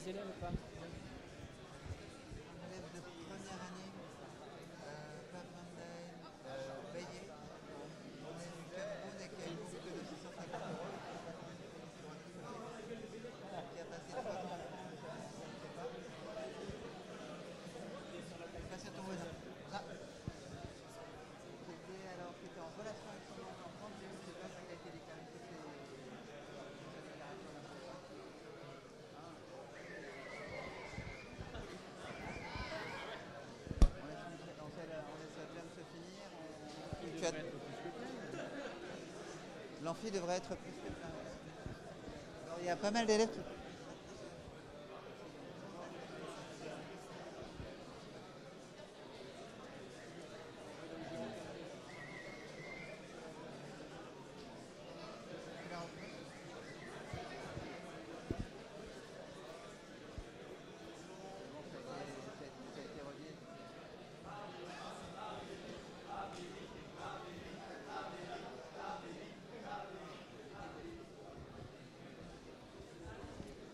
les élèves ou pas? Élèves de première année, Pape Mandel, Bayer. On est du Cameroun et qui a une boucle de 650 € pour un qui a passé 3 ans en France, on ne sait pas. Passe à ton voisin. Là. Qui était en relation avec son oncle en France, je ne sais pas ça qui a été déclaré, c'était sa déclaration là. On laisse la jam se finir. L'amphi devrait être plus que plein. Alors, il y a pas mal d'élèves.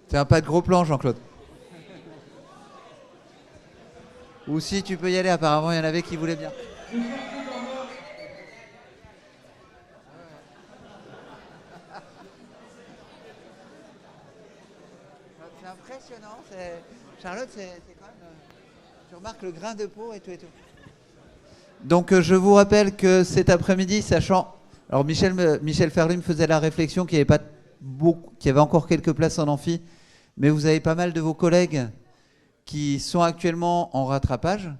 C'est un pas de gros plan, Jean-Claude. Ou si tu peux y aller, apparemment il y en avait qui voulaient bien. C'est impressionnant. Charlotte, c'est quand même. Tu remarques le grain de peau et tout et tout. Donc je vous rappelle que cet après-midi, sachant. Alors Michel Ferlu me faisait la réflexion qu'il n'y avait pas qu'il y avait encore quelques places en amphi, mais vous avez pas mal de vos collègues qui sont actuellement en rattrapage.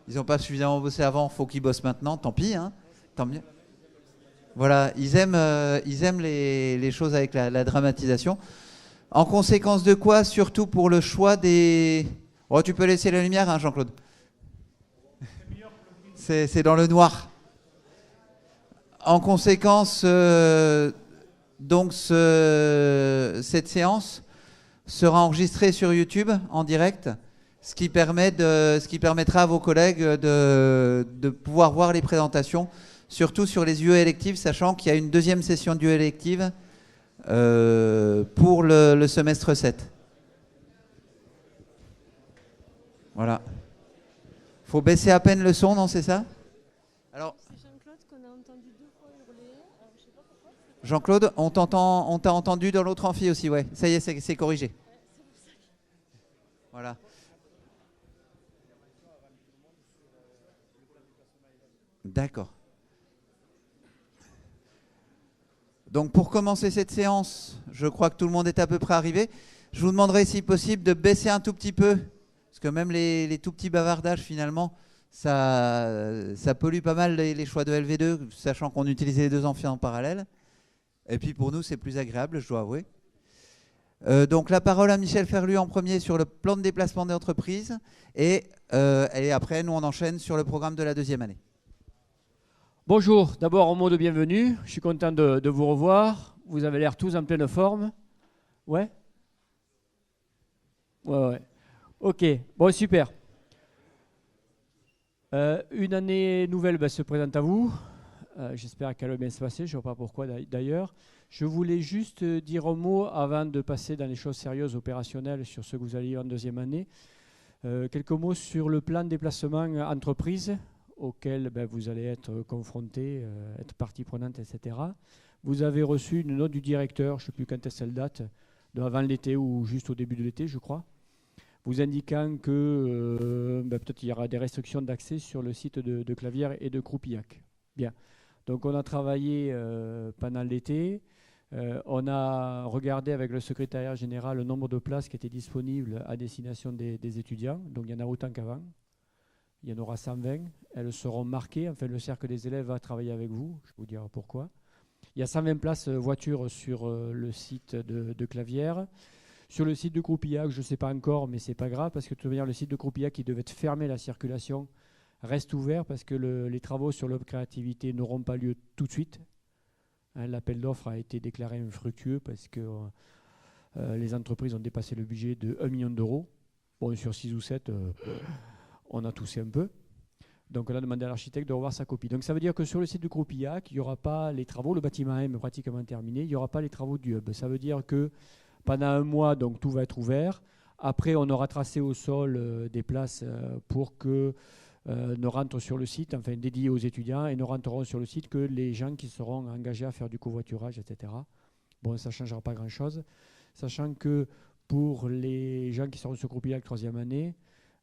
Ils n'ont pas suffisamment bossé avant, il faut qu'ils bossent maintenant, tant pis, hein, tant mieux. Voilà, ils aiment les choses avec la dramatisation. En conséquence de quoi, surtout pour le choix des... Oh, tu peux laisser la lumière, hein, Jean-Claude. C'est dans le noir. En conséquence, donc cette séance sera enregistrée sur YouTube en direct, ce qui permettra à vos collègues de pouvoir voir les présentations, surtout sur les UE électives, sachant qu'il y a une deuxième session d'UE électives pour le semestre 7. Voilà. Faut baisser à peine le son, non, c'est ça? Alors, c'est Jean-Claude qu'on a entendu 2 fois hurler. Je sais pas pourquoi. Jean-Claude, on t'a entendu dans l'autre amphi aussi, ouais. Ça y est, c'est corrigé. Voilà. D'accord. Donc pour commencer cette séance, je crois que tout le monde est à peu près arrivé. Je vous demanderai si possible de baisser un tout petit peu, parce que même les tout petits bavardages finalement, ça pollue pas mal les choix de LV2, sachant qu'on utilisait les deux amphis en parallèle. Et puis pour nous, c'est plus agréable, je dois avouer. Donc la parole à Michel Ferlu en premier sur le plan de déplacement des entreprises. Et après, nous on enchaîne sur le programme de la deuxième année. Bonjour, d'abord un mot de bienvenue. Je suis content de vous revoir. Vous avez l'air tous en pleine forme. Ouais? Ouais. Ok, bon, super. Une année nouvelle se présente à vous. J'espère qu'elle va bien se passer. Je ne sais pas pourquoi d'ailleurs. Je voulais juste dire un mot avant de passer dans les choses sérieuses, opérationnelles, sur ce que vous allez en deuxième année. Quelques mots sur le plan de déplacement entreprise auquel vous allez être confronté, être partie prenante, etc. Vous avez reçu une note du directeur, je ne sais plus quand est-ce qu'elle date, avant l'été ou juste au début de l'été, je crois, vous indiquant que peut-être il y aura des restrictions d'accès sur le site de Clavière et de Croupillac. Bien. Donc on a travaillé pendant l'été. On a regardé avec le secrétariat général le nombre de places qui étaient disponibles à destination des étudiants. Donc il y en a autant qu'avant. Il y en aura 120. Elles seront marquées. Enfin, le cercle des élèves va travailler avec vous. Je vais vous dire pourquoi. Il y a 120 places voitures sur le site de Clavière. Sur le site de Croupillac, je ne sais pas encore, mais ce n'est pas grave, parce que de toute manière, le site de Croupillac, qui devait être fermé la circulation, reste ouvert parce que les travaux sur l'Hub Créativité n'auront pas lieu tout de suite. L'appel d'offres a été déclaré infructueux parce que les entreprises ont dépassé le budget de 1 million d'euros. Bon, sur 6 ou 7, on a toussé un peu. Donc on a demandé à l'architecte de revoir sa copie. Donc ça veut dire que sur le site de Croupillac, il n'y aura pas les travaux, le bâtiment est pratiquement terminé, il n'y aura pas les travaux du hub. Ça veut dire que pendant un mois, donc tout va être ouvert. Après, on aura tracé au sol des places pour que ne rentrent sur le site, enfin dédiées aux étudiants, et ne rentreront sur le site que les gens qui seront engagés à faire du covoiturage, etc. Bon, ça ne changera pas grand-chose, sachant que pour les gens qui seront sur Croupillac 3e année,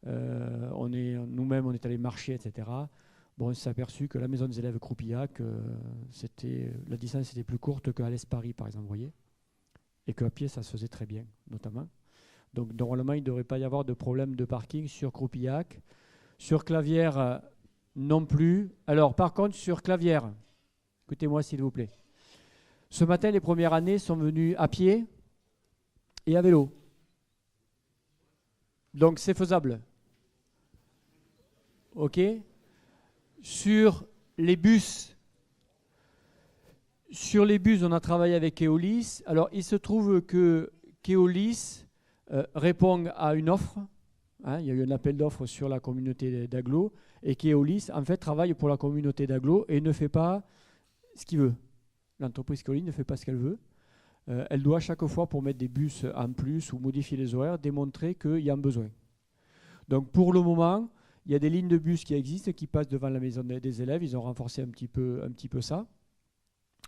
nous-mêmes, on est allé marcher, etc. Bon, on s'est aperçu que la maison des élèves Croupillac, la distance était plus courte qu'à l'Est-Paris, par exemple, vous voyez, et qu'à pied, ça se faisait très bien, notamment. Donc, normalement, il ne devrait pas y avoir de problème de parking sur Croupillac. Sur Clavière, non plus. Alors, par contre, sur Clavière, écoutez-moi, s'il vous plaît. Ce matin, les premières années sont venues à pied et à vélo. Donc, c'est faisable. OK ? Sur les bus, on a travaillé avec Keolis. Alors, il se trouve que Keolis répond à une offre. Hein, il y a eu un appel d'offres sur la communauté d'Aglo. Et Keolis, en fait, travaille pour la communauté d'Aglo et ne fait pas ce qu'il veut. L'entreprise Keolis ne fait pas ce qu'elle veut. Elle doit chaque fois, pour mettre des bus en plus ou modifier les horaires, démontrer qu'il y a un besoin. Donc, pour le moment, il y a des lignes de bus qui existent, qui passent devant la maison des élèves. Ils ont renforcé un petit peu ça.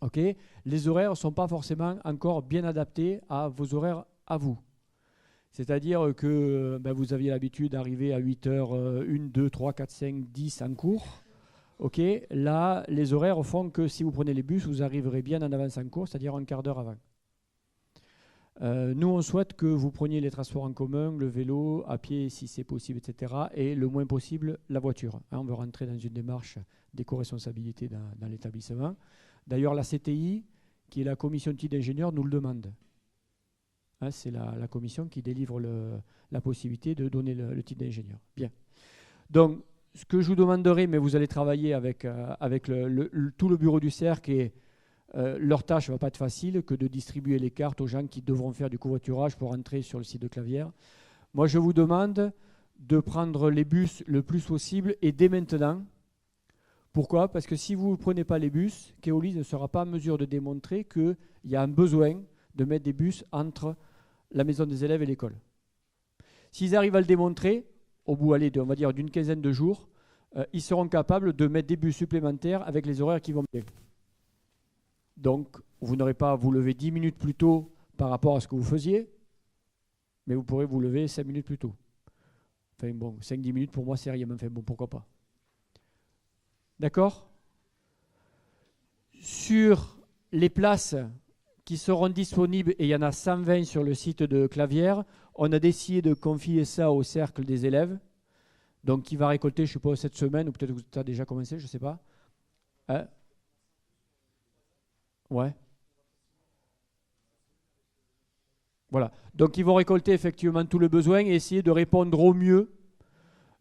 Okay. Les horaires ne sont pas forcément encore bien adaptés à vos horaires à vous. C'est-à-dire que vous aviez l'habitude d'arriver à 8h, 1, 2, 3, 4, 5, 10 en cours. Okay. Là, les horaires font que si vous prenez les bus, vous arriverez bien en avance en cours, c'est-à-dire un quart d'heure avant. Nous, on souhaite que vous preniez les transports en commun, le vélo, à pied si c'est possible, etc. Et le moins possible, la voiture. Hein, on veut rentrer dans une démarche d'éco-responsabilité dans l'établissement. D'ailleurs, la CTI, qui est la commission de titre d'ingénieur, nous le demande. Hein, c'est la commission qui délivre la possibilité de donner le titre d'ingénieur. Bien. Donc, ce que je vous demanderai, mais vous allez travailler avec tout le bureau du cercle et leur tâche ne va pas être facile que de distribuer les cartes aux gens qui devront faire du covoiturage pour entrer sur le site de Clavière. Moi, je vous demande de prendre les bus le plus possible et dès maintenant. Pourquoi ? Parce que si vous ne prenez pas les bus, Keolis ne sera pas en mesure de démontrer qu'il y a un besoin de mettre des bus entre la maison des élèves et l'école. S'ils arrivent à le démontrer, au bout on va dire d'une quinzaine de jours, ils seront capables de mettre des bus supplémentaires avec les horaires qui vont bien. Donc, vous n'aurez pas à vous lever 10 minutes plus tôt par rapport à ce que vous faisiez, mais vous pourrez vous lever 5 minutes plus tôt. Enfin bon, 5-10 minutes pour moi, c'est rien, mais enfin bon, pourquoi pas. D'accord ? Sur les places qui seront disponibles, et il y en a 120 sur le site de Clavière, on a décidé de confier ça au cercle des élèves, donc qui va récolter, je ne sais pas, cette semaine, ou peut-être que tu as déjà commencé, je ne sais pas. Hein ? Ouais. Voilà. Donc, ils vont récolter effectivement tout le besoin et essayer de répondre au mieux,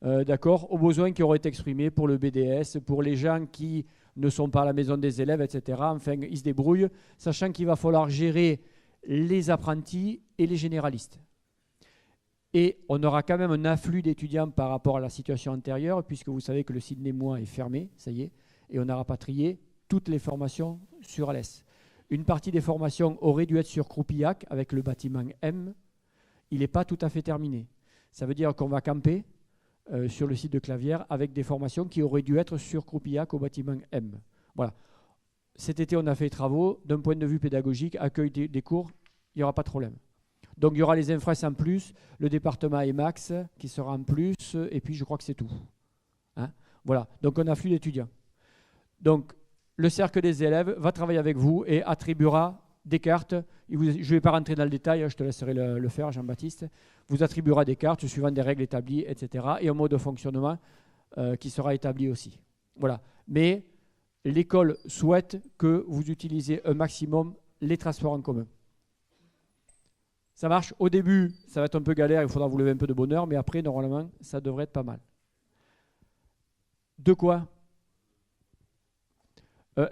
d'accord, aux besoins qui auraient été exprimés pour le BDS, pour les gens qui ne sont pas à la maison des élèves, etc. Enfin, ils se débrouillent, sachant qu'il va falloir gérer les apprentis et les généralistes. Et on aura quand même un afflux d'étudiants par rapport à la situation antérieure, puisque vous savez que le site Némois est fermé, ça y est, et on a rapatrié toutes les formations sur Alès. Une partie des formations aurait dû être sur Croupillac avec le bâtiment M. Il n'est pas tout à fait terminé. Ça veut dire qu'on va camper sur le site de Clavière avec des formations qui auraient dû être sur Croupillac au bâtiment M. Voilà. Cet été, on a fait les travaux. D'un point de vue pédagogique, accueil des cours, il n'y aura pas de problème. Donc, il y aura les infras en plus, le département EMAX qui sera en plus, et puis je crois que c'est tout. Hein, voilà. Donc, on a afflux d'étudiants. Donc, le cercle des élèves va travailler avec vous et attribuera des cartes. Je ne vais pas rentrer dans le détail, je te laisserai le faire, Jean-Baptiste. Vous attribuera des cartes suivant des règles établies, etc. Et un mode de fonctionnement qui sera établi aussi. Voilà. Mais l'école souhaite que vous utilisiez un maximum les transports en commun. Ça marche. Au début, ça va être un peu galère, il faudra vous lever un peu de bonheur, mais après, normalement, ça devrait être pas mal. De quoi ?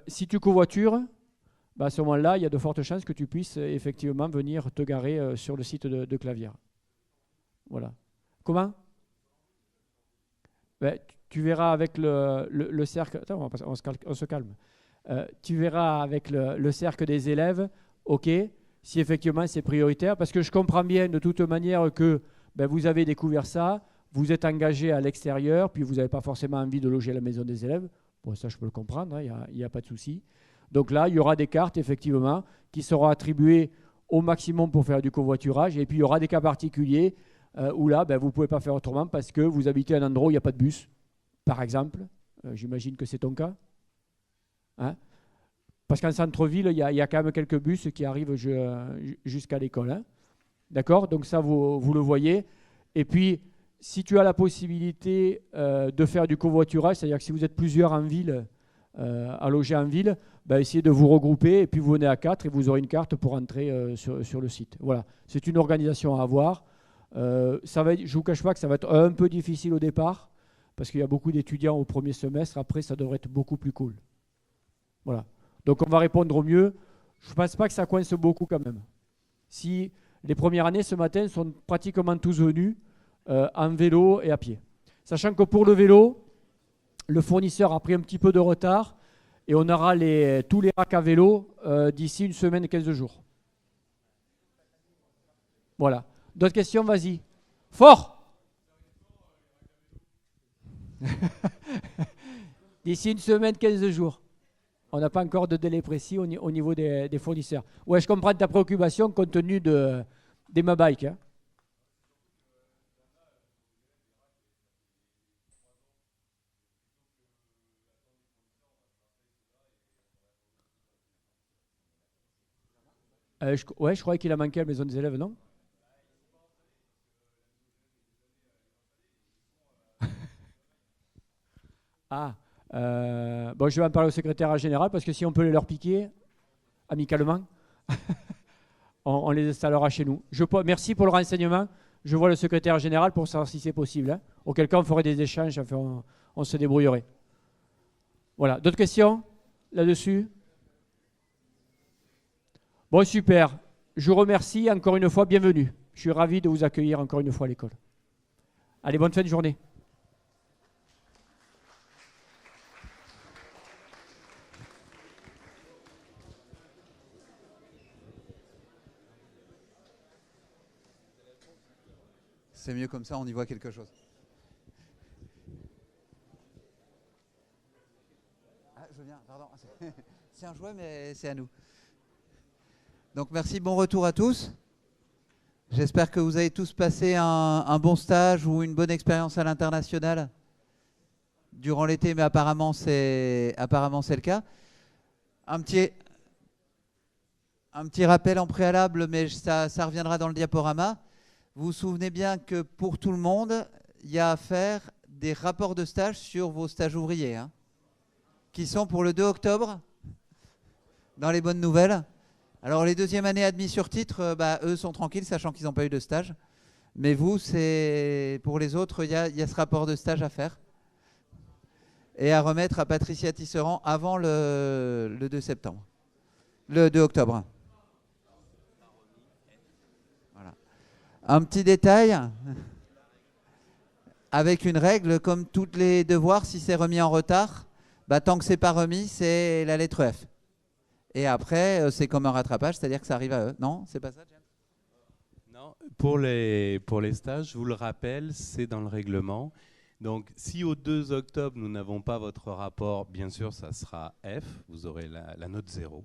Si tu covoitures, à ce moment-là, il y a de fortes chances que tu puisses effectivement venir te garer sur le site de Clavière. Voilà. Comment ? Tu verras avec le cercle... Attends, on se calme. Tu verras avec le cercle des élèves, ok, si effectivement c'est prioritaire, parce que je comprends bien de toute manière que ben, vous avez découvert ça, vous êtes engagé à l'extérieur, puis vous n'avez pas forcément envie de loger à la maison des élèves. Bon, ça je peux le comprendre, il n'y a pas de souci. Donc là, il y aura des cartes effectivement qui seront attribuées au maximum pour faire du covoiturage, et puis il y aura des cas particuliers où là, ben, vous ne pouvez pas faire autrement parce que vous habitez à un endroit où il n'y a pas de bus, par exemple. J'imagine que c'est ton cas. Hein? Parce qu'en centre-ville, il y a quand même quelques bus qui arrivent jusqu'à l'école. Hein? D'accord? Donc ça, vous le voyez. Et puis, si tu as la possibilité de faire du covoiturage, c'est-à-dire que si vous êtes plusieurs en ville, à loger en ville, ben, essayez de vous regrouper et puis vous venez à 4 et vous aurez une carte pour entrer sur le site. Voilà. C'est une organisation à avoir. Je ne vous cache pas que ça va être un peu difficile au départ parce qu'il y a beaucoup d'étudiants au premier semestre. Après, ça devrait être beaucoup plus cool. Voilà. Donc, on va répondre au mieux. Je ne pense pas que ça coince beaucoup quand même. Si les premières années, ce matin, sont pratiquement tous venus en vélo et à pied. Sachant que pour le vélo, le fournisseur a pris un petit peu de retard et on aura tous les racks à vélo d'ici une semaine et 15 jours. Voilà. D'autres questions, vas-y. Fort. D'ici une semaine, 15 jours. On n'a pas encore de délai précis au niveau des fournisseurs. Ouais, je comprends ta préoccupation compte tenu des Mabike. Hein. Je croyais qu'il a manqué à la maison des élèves, non? Ah, bon, je vais en parler au secrétaire général parce que si on peut les leur piquer amicalement, on les installera chez nous. Merci pour le renseignement. Je vois le secrétaire général pour savoir si c'est possible. Hein. Auquel cas, on ferait des échanges, enfin, on se débrouillerait. Voilà. D'autres questions là-dessus? Bon, super. Je vous remercie encore une fois. Bienvenue. Je suis ravi de vous accueillir encore une fois à l'école. Allez, bonne fin de journée. C'est mieux comme ça, on y voit quelque chose. Ah, je viens, pardon. C'est un jouet, mais c'est à nous. Donc merci, bon retour à tous. J'espère que vous avez tous passé un bon stage ou une bonne expérience à l'international durant l'été, mais apparemment c'est le cas. Un petit rappel en préalable, mais ça reviendra dans le diaporama. Vous vous souvenez bien que pour tout le monde, il y a à faire des rapports de stage sur vos stages ouvriers, hein, qui sont pour le 2 octobre, dans les bonnes nouvelles. Alors les deuxièmes années admis sur titre, eux sont tranquilles, sachant qu'ils n'ont pas eu de stage. Mais vous, pour les autres, il y a ce rapport de stage à faire et à remettre à Patricia Tisserand avant le 2 septembre, le 2 octobre. Un petit détail, avec une règle, comme tous les devoirs, si c'est remis en retard, tant que c'est pas remis, c'est la lettre F. Et après, c'est comme un rattrapage, c'est-à-dire que ça arrive à eux. Non, c'est pas ça, James? Non, pour les stages, je vous le rappelle, c'est dans le règlement. Donc, si au 2 octobre, nous n'avons pas votre rapport, bien sûr, ça sera F, vous aurez la note 0.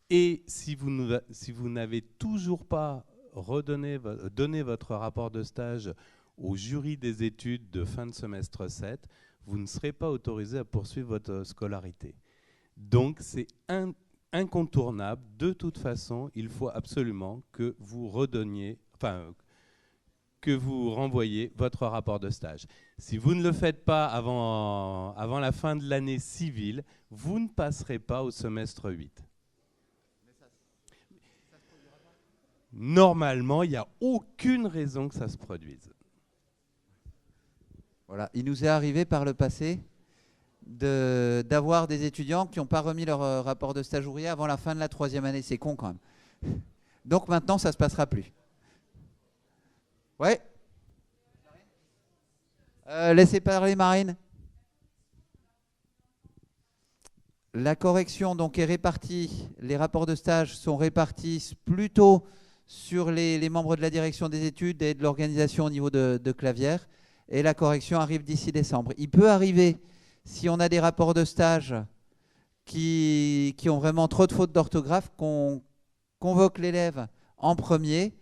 Et si vous n'avez toujours pas donné votre rapport de stage au jury des études de fin de semestre 7, vous ne serez pas autorisé à poursuivre votre scolarité. Donc, c'est incontournable. De toute façon, il faut absolument que vous que vous renvoyiez votre rapport de stage. Si vous ne le faites pas avant la fin de l'année civile, vous ne passerez pas au semestre 8. Normalement, il n'y a aucune raison que ça se produise. Voilà, il nous est arrivé par le passé d'avoir des étudiants qui n'ont pas remis leur rapport de stage ouvrier avant la fin de la 3e année. C'est con quand même. Donc maintenant, ça ne se passera plus. Ouais. Laissez parler Marine. la correction donc est répartie, les rapports de stage sont répartis plutôt sur les membres de la direction des études et de l'organisation au niveau de Clavière. Et la correction arrive d'ici décembre. Il peut arriver, si on a des rapports de stage qui ont vraiment trop de fautes d'orthographe, qu'on convoque l'élève en premier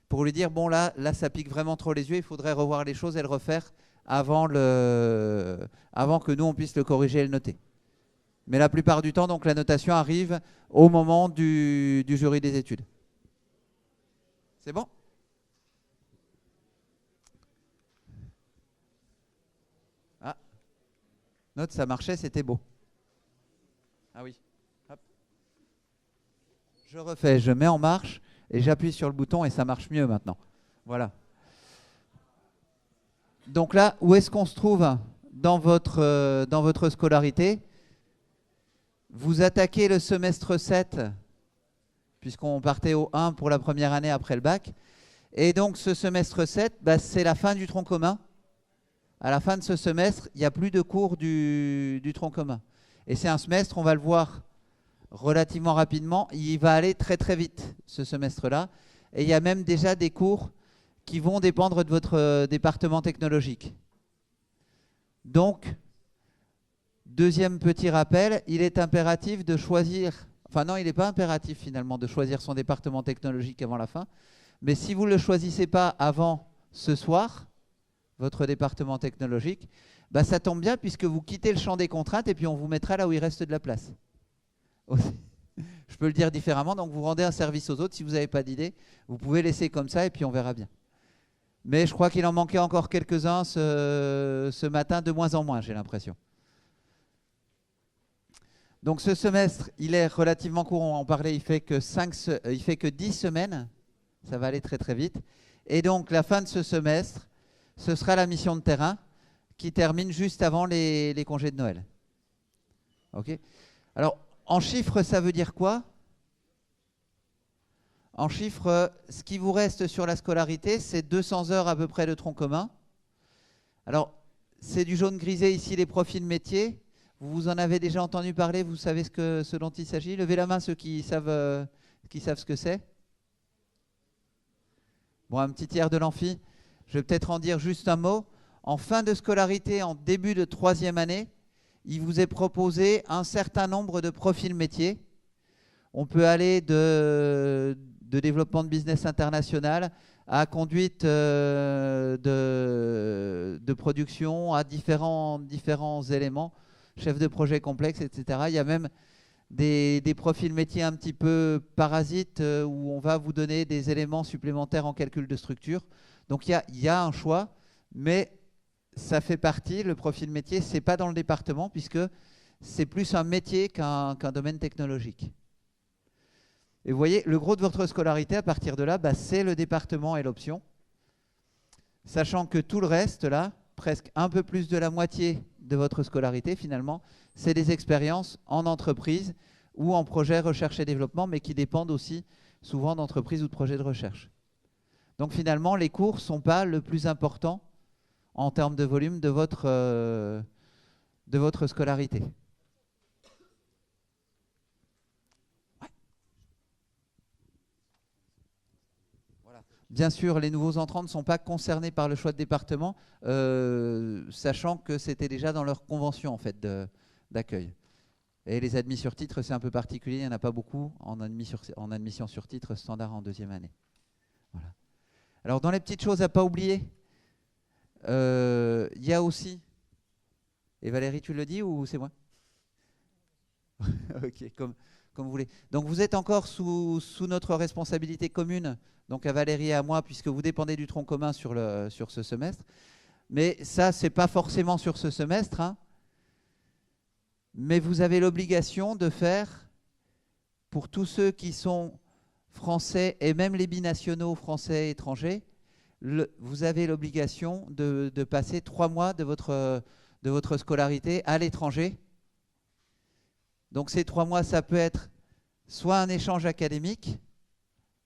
pour lui dire, bon là ça pique vraiment trop les yeux, il faudrait revoir les choses et le refaire avant que nous on puisse le corriger et le noter. Mais la plupart du temps, donc, la notation arrive au moment du jury des études. C'est bon? Ah, note, ça marchait, c'était beau. Ah oui. Hop. Je refais, je mets en marche et j'appuie sur le bouton et ça marche mieux maintenant. Voilà. Donc là, où est-ce qu'on se trouve dans votre scolarité? Vous attaquez le semestre 7, puisqu'on partait au 1 pour la première année après le bac. Et donc ce semestre 7, bah, c'est la fin du tronc commun. À la fin de ce semestre, il n'y a plus de cours du tronc commun. Et c'est un semestre, on va le voir relativement rapidement, il va aller très très vite ce semestre-là. Et il y a même déjà des cours qui vont dépendre de votre département technologique. Donc, deuxième petit rappel, il est impératif de choisir, enfin non, il n'est pas impératif finalement de choisir son département technologique avant la fin, mais si vous ne le choisissez pas avant ce soir, votre département technologique, bah ça tombe bien puisque vous quittez le champ des contraintes et puis on vous mettra là où il reste de la place. Je peux le dire différemment, donc vous rendez un service aux autres, si vous n'avez pas d'idée, vous pouvez laisser comme ça et puis on verra bien. Mais je crois qu'il en manquait encore quelques-uns ce matin, de moins en moins, j'ai l'impression. Donc ce semestre, il est relativement court, on en parlait, il fait que 10 semaines, ça va aller très très vite. Et donc la fin de ce semestre, ce sera la mission de terrain qui termine juste avant les congés de Noël. Ok. Alors en chiffres, ça veut dire quoi? En chiffres, ce qui vous reste sur la scolarité, c'est 200 heures à peu près de tronc commun. Alors c'est du jaune grisé ici, les profils métiers. Vous en avez déjà entendu parler, vous savez ce dont il s'agit? Levez la main ceux qui savent ce que c'est. Bon, un petit tiers de l'amphi. Je vais peut-être en dire juste un mot. En fin de scolarité, en début de 3e année, il vous est proposé un certain nombre de profils métiers. On peut aller de développement de business international à conduite de production, à différents éléments. Chef de projet complexe, etc. Il y a même des profils métiers un petit peu parasites où on va vous donner des éléments supplémentaires en calcul de structure. Donc il y a un choix, mais ça fait partie, le profil métier, ce n'est pas dans le département puisque c'est plus un métier qu'un domaine technologique. Et vous voyez, le gros de votre scolarité, à partir de là, bah, c'est le département et l'option. Sachant que tout le reste, là, presque un peu plus de la moitié de votre scolarité, finalement, c'est des expériences en entreprise ou en projet recherche et développement, mais qui dépendent aussi souvent d'entreprises ou de projets de recherche. Donc finalement, les cours ne sont pas le plus important en termes de volume de votre scolarité. Ouais. Voilà. Bien sûr, les nouveaux entrants ne sont pas concernés par le choix de département, sachant que c'était déjà dans leur convention en fait, d'accueil. Et les admis sur titre, c'est un peu particulier, il n'y en a pas beaucoup en admission sur titre standard en 2e année. Voilà. Alors dans les petites choses à ne pas oublier, il y a aussi, et Valérie tu le dis ou c'est moi? Ok, comme vous voulez. Donc vous êtes encore sous notre responsabilité commune, donc à Valérie et à moi, puisque vous dépendez du tronc commun sur ce semestre. Mais ça, c'est pas forcément sur ce semestre, hein. Mais vous avez l'obligation de faire, pour tous ceux qui sont français et même les binationaux français et étrangers, vous avez l'obligation de passer 3 mois de votre scolarité à l'étranger. Donc ces 3 mois, ça peut être soit un échange académique,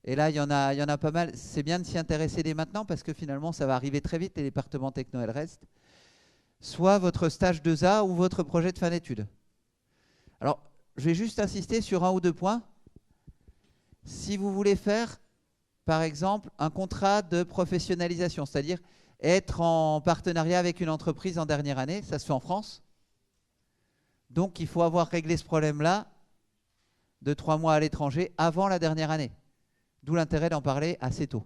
et là il y en a pas mal. C'est bien de s'y intéresser dès maintenant parce que finalement ça va arriver très vite, les départements techno elles restent. Soit votre stage 2A ou votre projet de fin d'études. Alors je vais juste insister sur un ou deux points. Si vous voulez faire, par exemple, un contrat de professionnalisation, c'est-à-dire être en partenariat avec une entreprise en dernière année, ça se fait en France. Donc, il faut avoir réglé ce problème-là de 3 mois à l'étranger avant la dernière année. D'où l'intérêt d'en parler assez tôt.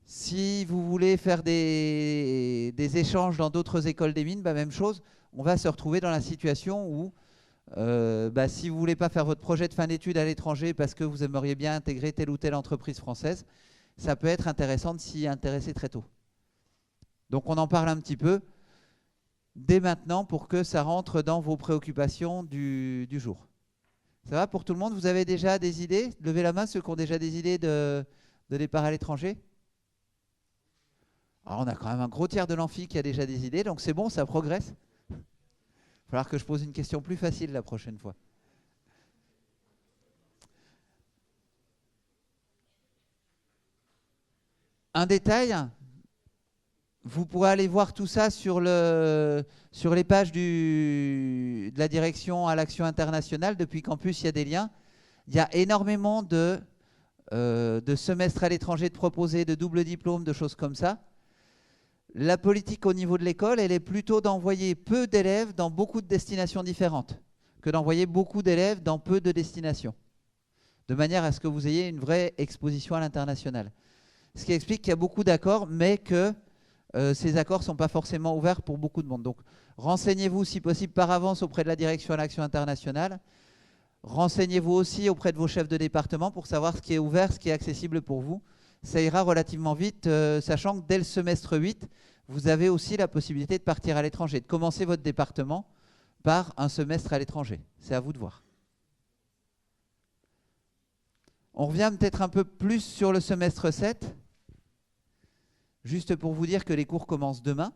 Si vous voulez faire des échanges dans d'autres écoles des mines, même chose, on va se retrouver dans la situation où si vous ne voulez pas faire votre projet de fin d'études à l'étranger parce que vous aimeriez bien intégrer telle ou telle entreprise française, ça peut être intéressant de s'y intéresser très tôt. Donc on en parle un petit peu dès maintenant pour que ça rentre dans vos préoccupations du jour. Ça va pour tout le monde? Vous avez déjà des idées? Levez la main ceux qui ont déjà des idées de départ à l'étranger. Alors on a quand même un gros tiers de l'amphi qui a déjà des idées, donc c'est bon, ça progresse. Il va falloir que je pose une question plus facile la prochaine fois. Un détail, vous pourrez aller voir tout ça sur les pages de la direction à l'action internationale. Depuis Campus, il y a des liens. Il y a énormément de semestres à l'étranger de proposés, de double diplôme, de choses comme ça. La politique au niveau de l'école, elle est plutôt d'envoyer peu d'élèves dans beaucoup de destinations différentes que d'envoyer beaucoup d'élèves dans peu de destinations, de manière à ce que vous ayez une vraie exposition à l'international. Ce qui explique qu'il y a beaucoup d'accords, mais que ces accords ne sont pas forcément ouverts pour beaucoup de monde. Donc, renseignez-vous si possible par avance auprès de la direction à l'action internationale. Renseignez-vous aussi auprès de vos chefs de département pour savoir ce qui est ouvert, ce qui est accessible pour vous. Ça ira relativement vite, sachant que dès le semestre 8, vous avez aussi la possibilité de partir à l'étranger, de commencer votre département par un semestre à l'étranger. C'est à vous de voir. On revient peut-être un peu plus sur le semestre 7, juste pour vous dire que les cours commencent demain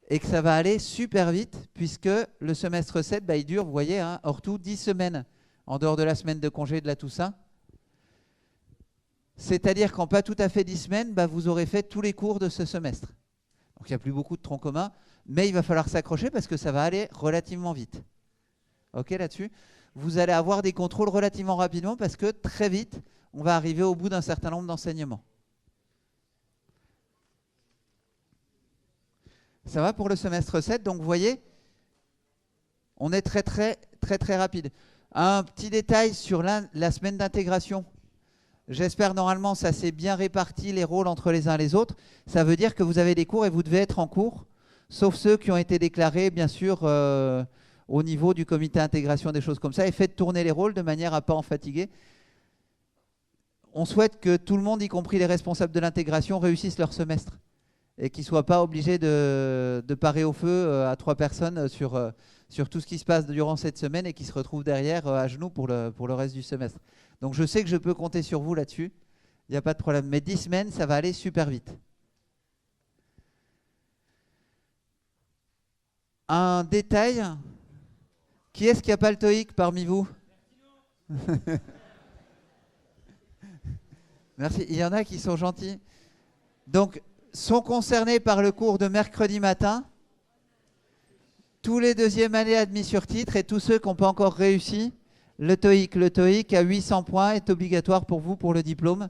et que ça va aller super vite puisque le semestre 7, il dure, vous voyez, hors tout, 10 semaines en dehors de la semaine de congé de la Toussaint. C'est-à-dire qu'en pas tout à fait 10 semaines, vous aurez fait tous les cours de ce semestre. Donc il n'y a plus beaucoup de troncs communs, mais il va falloir s'accrocher parce que ça va aller relativement vite. Ok là-dessus? Vous allez avoir des contrôles relativement rapidement parce que très vite, on va arriver au bout d'un certain nombre d'enseignements. Ça va pour le semestre 7, donc vous voyez, on est très rapide. Un petit détail sur la semaine d'intégration. J'espère normalement ça s'est bien réparti les rôles entre les uns et les autres. Ça veut dire que vous avez des cours et vous devez être en cours, sauf ceux qui ont été déclarés bien sûr au niveau du comité intégration, des choses comme ça, et faites tourner les rôles de manière à ne pas en fatiguer. On souhaite que tout le monde, y compris les responsables de l'intégration, réussissent leur semestre et qu'ils ne soient pas obligés de parer au feu à 3 personnes sur tout ce qui se passe durant cette semaine et qui se retrouvent derrière à genoux pour le reste du semestre. Donc je sais que je peux compter sur vous là-dessus, il n'y a pas de problème. Mais 10 semaines, ça va aller super vite. Un détail, qui est-ce qui n'a pas le TOEIC parmi vous? Merci, il y en a qui sont gentils. Donc, sont concernés par le cours de mercredi matin tous les deuxièmes années admis sur titre et tous ceux qui n'ont pas encore réussi le TOEIC. Le TOEIC à 800 points est obligatoire pour vous pour le diplôme.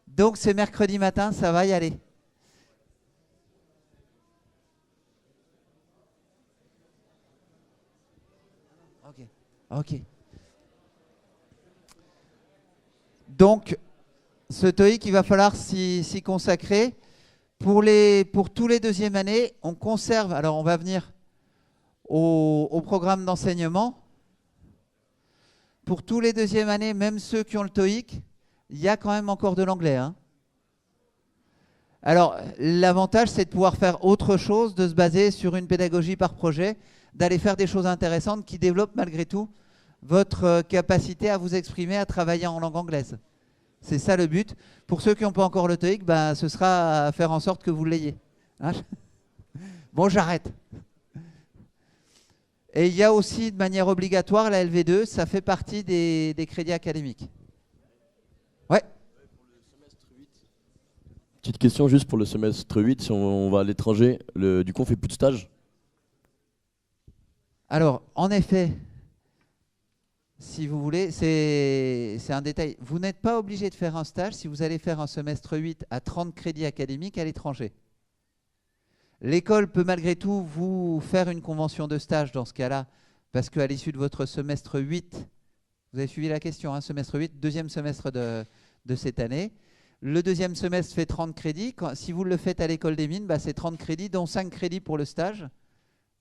Donc c'est mercredi matin, ça va y aller. Ok. Donc ce TOEIC, il va falloir s'y consacrer. Pour tous les deuxièmes années, on conserve, alors on va venir au programme d'enseignement. Pour tous les deuxièmes années, même ceux qui ont le TOEIC, il y a quand même encore de l'anglais. Alors, l'avantage, c'est de pouvoir faire autre chose, de se baser sur une pédagogie par projet, d'aller faire des choses intéressantes qui développent malgré tout votre capacité à vous exprimer, à travailler en langue anglaise. C'est ça le but. Pour ceux qui n'ont pas encore le TOEIC, ce sera à faire en sorte que vous l'ayez. Bon, j'arrête. Et il y a aussi de manière obligatoire la LV2, ça fait partie des crédits académiques. Ouais. Petite question juste pour le semestre 8, si on va à l'étranger, du coup on fait plus de stages? Alors, en effet, si vous voulez, c'est un détail. Vous n'êtes pas obligé de faire un stage si vous allez faire un semestre 8 à 30 crédits académiques à l'étranger. L'école peut malgré tout vous faire une convention de stage dans ce cas-là, parce qu'à l'issue de votre semestre 8, vous avez suivi la question, hein, semestre 8, deuxième semestre de cette année. Le deuxième semestre fait 30 crédits. Si vous le faites à l'école des mines, bah, c'est 30 crédits, dont 5 crédits pour le stage,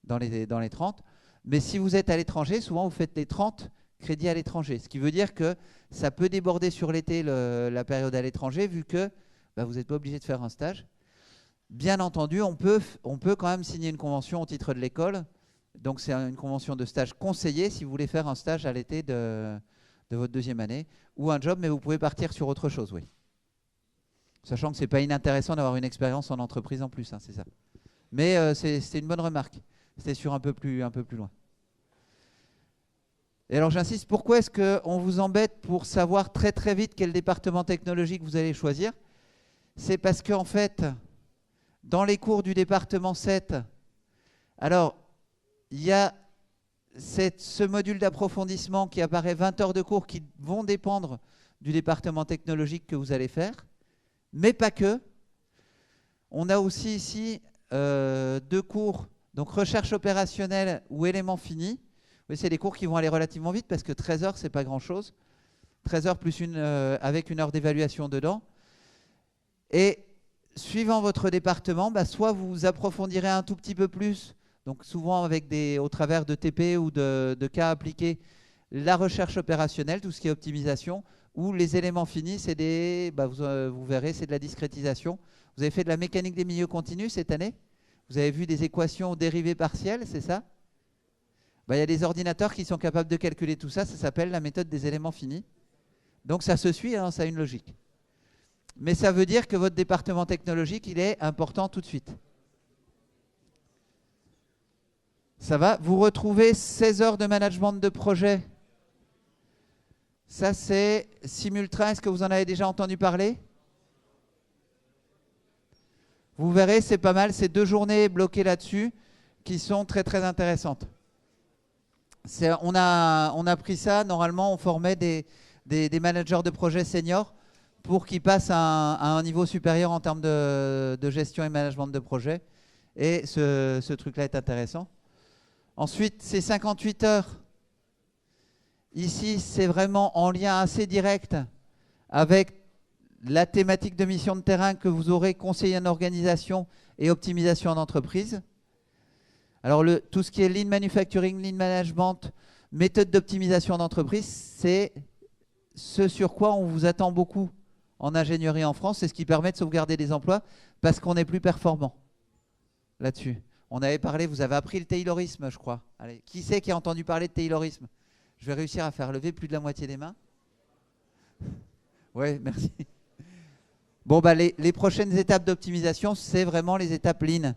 dans les 30. Mais si vous êtes à l'étranger, souvent vous faites les 30 crédits à l'étranger. Ce qui veut dire que ça peut déborder sur l'été la période à l'étranger, vu que bah, vous n'êtes pas obligé de faire un stage. Bien entendu, on peut quand même signer une convention au titre de l'école. Donc c'est une convention de stage conseillée si vous voulez faire un stage à l'été de votre deuxième année, ou un job, mais vous pouvez partir sur autre chose, oui. Sachant que ce n'est pas inintéressant d'avoir une expérience en entreprise en plus, hein, c'est ça. Mais c'est une bonne remarque. C'était sur un peu plus loin. Et alors j'insiste, pourquoi est-ce qu'on vous embête pour savoir très très vite quel département technologique vous allez choisir? C'est parce qu'en fait, dans les cours du département 7, alors il y a ce module d'approfondissement qui apparaît 20 heures de cours qui vont dépendre du département technologique que vous allez faire, mais pas que. On a aussi ici 2 cours, donc recherche opérationnelle ou éléments finis. Oui, c'est des cours qui vont aller relativement vite parce que 13 heures, c'est pas grand-chose. 13 heures plus avec une heure d'évaluation dedans. Et suivant votre département, bah, soit vous approfondirez un tout petit peu plus, donc souvent au travers de TP ou de cas appliqués, la recherche opérationnelle, tout ce qui est optimisation, ou les éléments finis, c'est vous verrez, c'est de la discrétisation. Vous avez fait de la mécanique des milieux continus cette année? Vous avez vu des équations dérivées partielles, c'est ça? Bah, y a des ordinateurs qui sont capables de calculer tout ça, ça s'appelle la méthode des éléments finis. Donc ça se suit, hein, ça a une logique. Mais ça veut dire que votre département technologique, il est important tout de suite. Ça va? Vous retrouvez 16 heures de management de projet. Ça, c'est Simultrain. Est-ce que vous en avez déjà entendu parler? Vous verrez, c'est pas mal. C'est 2 journées bloquées là-dessus qui sont très très intéressantes. On a pris ça. Normalement, on formait des managers de projet seniors pour qu'ils passent à un niveau supérieur en termes de gestion et management de projet. Et ce truc-là est intéressant. Ensuite, c'est 58 heures. Ici, c'est vraiment en lien assez direct avec la thématique de mission de terrain que vous aurez conseiller en organisation et optimisation en entreprise. Alors, tout ce qui est Lean Manufacturing, Lean Management, méthode d'optimisation d'entreprise, c'est ce sur quoi on vous attend beaucoup en ingénierie en France. C'est ce qui permet de sauvegarder des emplois parce qu'on est plus performant là-dessus. On avait parlé, vous avez appris le taylorisme, je crois. Allez, qui c'est qui a entendu parler de taylorisme? Je vais réussir à faire lever plus de la moitié des mains. Oui, merci. Bon, bah, les prochaines étapes d'optimisation, c'est vraiment les étapes Lean.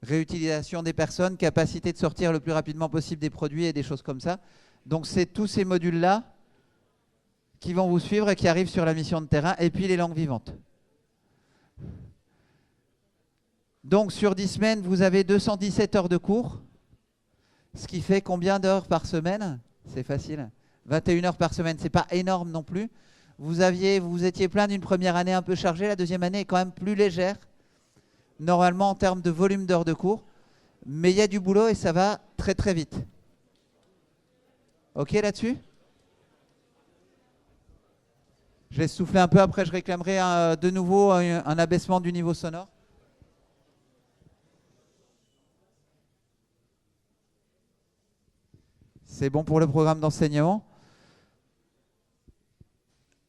Réutilisation des personnes, capacité de sortir le plus rapidement possible des produits et des choses comme ça. Donc, c'est tous ces modules-là qui vont vous suivre et qui arrivent sur la mission de terrain. Et puis, les langues vivantes. Donc, sur 10 semaines, vous avez 217 heures de cours. Ce qui fait combien d'heures par semaine? C'est facile. 21 heures par semaine, c'est pas énorme non plus. Vous étiez plein d'une première année un peu chargée. La deuxième année est quand même plus légère, normalement en termes de volume d'heures de cours. Mais il y a du boulot et ça va très très vite. Ok là-dessus? Je laisse souffler un peu, après je réclamerai de nouveau un abaissement du niveau sonore. C'est bon pour le programme d'enseignement.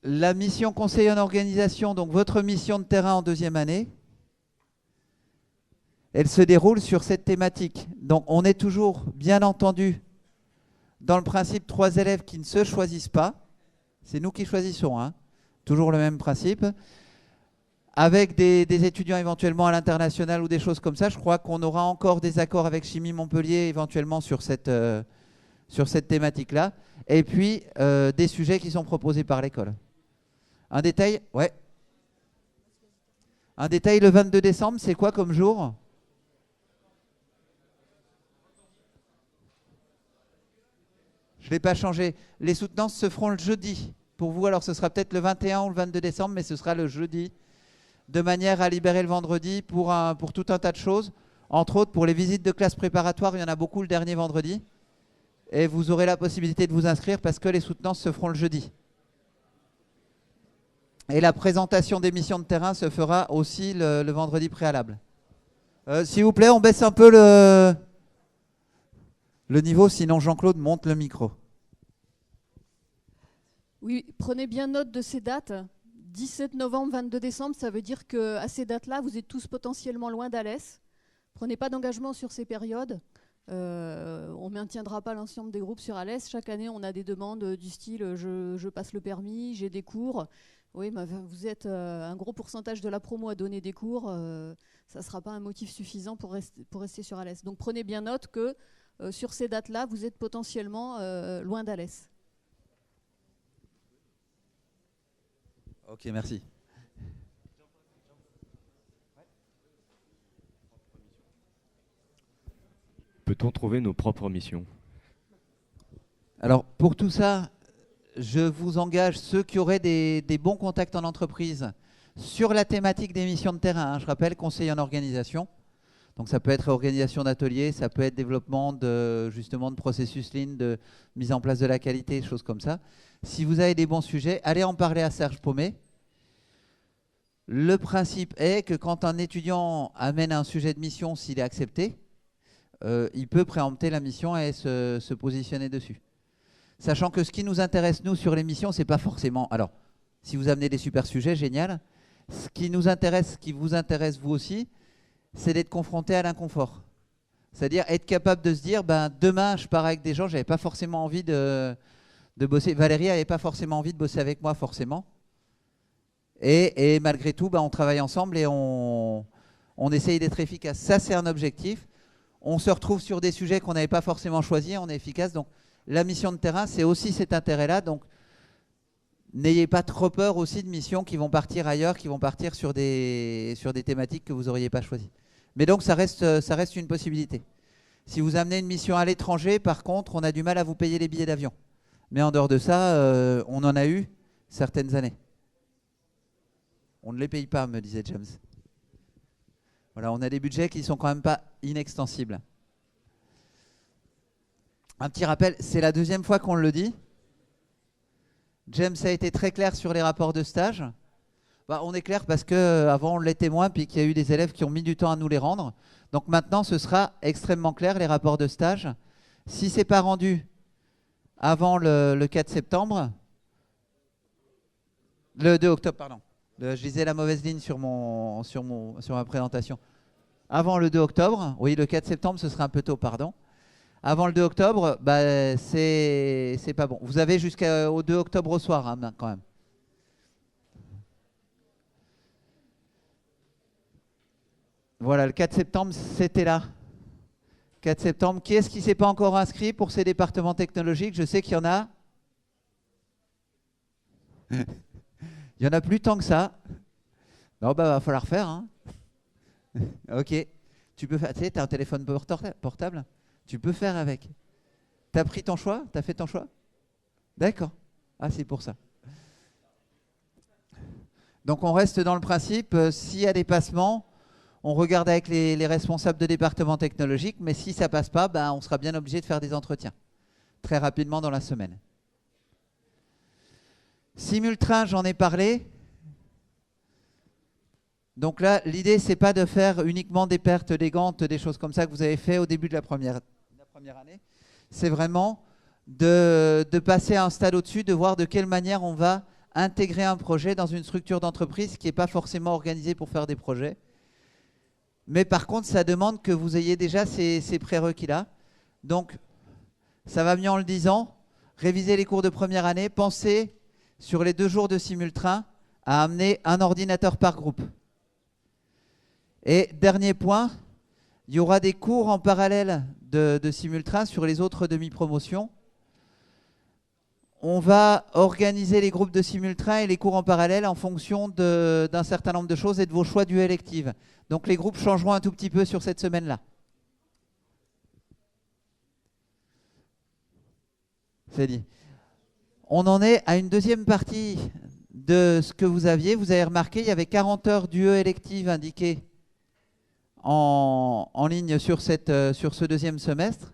La mission conseil en organisation, donc votre mission de terrain en deuxième année, elle se déroule sur cette thématique. Donc on est toujours, bien entendu, dans le principe 3 élèves qui ne se choisissent pas. C'est nous qui choisissons, hein. Toujours le même principe. Avec des étudiants éventuellement à l'international ou des choses comme ça. Je crois qu'on aura encore des accords avec Chimie Montpellier éventuellement sur cette thématique-là. Et puis, des sujets qui sont proposés par l'école. Un détail, ouais. Un détail, le 22 décembre, c'est quoi comme jour? Je ne l'ai pas changé. Les soutenances se feront le jeudi. Pour vous, alors ce sera peut-être le 21 ou le 22 décembre, mais ce sera le jeudi, de manière à libérer le vendredi pour tout un tas de choses. Entre autres, pour les visites de classe préparatoires, il y en a beaucoup le dernier vendredi. Et vous aurez la possibilité de vous inscrire parce que les soutenances se feront le jeudi. Et la présentation des missions de terrain se fera aussi le vendredi préalable. S'il vous plaît, on baisse un peu le niveau, sinon Jean-Claude monte le micro. Oui, prenez bien note de ces dates. 17 novembre, 22 décembre, ça veut dire qu'à ces dates-là, vous êtes tous potentiellement loin d'Alès. Prenez pas d'engagement sur ces périodes. On ne maintiendra pas l'ensemble des groupes sur Alès. Chaque année, on a des demandes du style je passe le permis, j'ai des cours. Oui, mais vous êtes un gros pourcentage de la promo à donner des cours. Ça ne sera pas un motif suffisant pour rester sur Alès. Donc prenez bien note que sur ces dates-là, vous êtes potentiellement loin d'Alès. Ok, merci. Peut-on trouver nos propres missions? Alors, pour tout ça, je vous engage, ceux qui auraient des bons contacts en entreprise, sur la thématique des missions de terrain. Je rappelle, conseiller en organisation. Donc, ça peut être organisation d'ateliers, ça peut être développement justement de processus lean, de mise en place de la qualité, choses comme ça. Si vous avez des bons sujets, allez en parler à Serge Paumet. Le principe est que quand un étudiant amène un sujet de mission, s'il est accepté, il peut préempter la mission et se positionner dessus. Sachant que ce qui nous intéresse, nous, sur les missions, c'est pas forcément... Alors, si vous amenez des super sujets, génial. Ce qui nous intéresse, ce qui vous intéresse, vous aussi, c'est d'être confronté à l'inconfort. C'est-à-dire être capable de se dire, ben, demain, je pars avec des gens, j'avais pas forcément envie de bosser. Valérie n'avait pas forcément envie de bosser avec moi, forcément. Et malgré tout, ben, on travaille ensemble et on essaye d'être efficace. Ça, c'est un objectif. On se retrouve sur des sujets qu'on n'avait pas forcément choisis, on est efficace. Donc, la mission de terrain, c'est aussi cet intérêt-là. Donc, n'ayez pas trop peur aussi de missions qui vont partir ailleurs, qui vont partir sur des thématiques que vous n'auriez pas choisies. Mais donc, ça reste une possibilité. Si vous amenez une mission à l'étranger, par contre, on a du mal à vous payer les billets d'avion. Mais en dehors de ça, on en a eu certaines années. On ne les paye pas, me disait James. Voilà, on a des budgets qui ne sont quand même pas inextensibles. Un petit rappel, c'est la deuxième fois qu'on le dit. James a été très clair sur les rapports de stage. Bah, on est clair parce qu'avant on l'était moins, puis qu'il y a eu des élèves qui ont mis du temps à nous les rendre. Donc maintenant, ce sera extrêmement clair, les rapports de stage. Si ce n'est pas rendu avant le 4 septembre, le 2 octobre, pardon. Je disais la mauvaise ligne sur ma présentation. Avant le 2 octobre, oui, le 4 septembre, ce sera un peu tôt, pardon. Avant le 2 octobre, bah, c'est pas bon. Vous avez jusqu'au 2 octobre au soir, hein, quand même. Voilà, le 4 septembre, c'était là. 4 septembre, qui est-ce qui ne s'est pas encore inscrit pour ces départements technologiques? Je sais qu'il y en a. Il n'y en a plus tant que ça. Non, bah, va falloir faire. Hein. Ok. Tu peux faire. Tu sais, tu as un téléphone portable. Tu peux faire avec. Tu as pris ton choix? Tu as fait ton choix? D'accord. Ah, c'est pour ça. Donc, on reste dans le principe. S'il y a des passements, on regarde avec les responsables de département technologique. Mais si ça ne passe pas, ben, on sera bien obligé de faire des entretiens. Très rapidement dans la semaine. Simultrain, j'en ai parlé. Donc là, l'idée, c'est pas de faire uniquement des pertes, des gantes, des choses comme ça que vous avez fait au début de la première année. C'est vraiment de passer à un stade au-dessus, de voir de quelle manière on va intégrer un projet dans une structure d'entreprise qui n'est pas forcément organisée pour faire des projets. Mais par contre, ça demande que vous ayez déjà ces prérequis-là. Donc, ça va mieux en le disant. Révisez les cours de première année. Pensez sur les 2 jours de simultrain à amener un ordinateur par groupe. Et dernier point, il y aura des cours en parallèle de simultrain sur les autres demi-promotions. On va organiser les groupes de simultrain et les cours en parallèle en fonction d'un certain nombre de choses et de vos choix du élective. Donc les groupes changeront un tout petit peu sur cette semaine-là. c'est dit. On en est à une deuxième partie de ce que vous aviez. Vous avez remarqué, il y avait 40 heures d'UE élective indiquées en ligne sur ce deuxième semestre.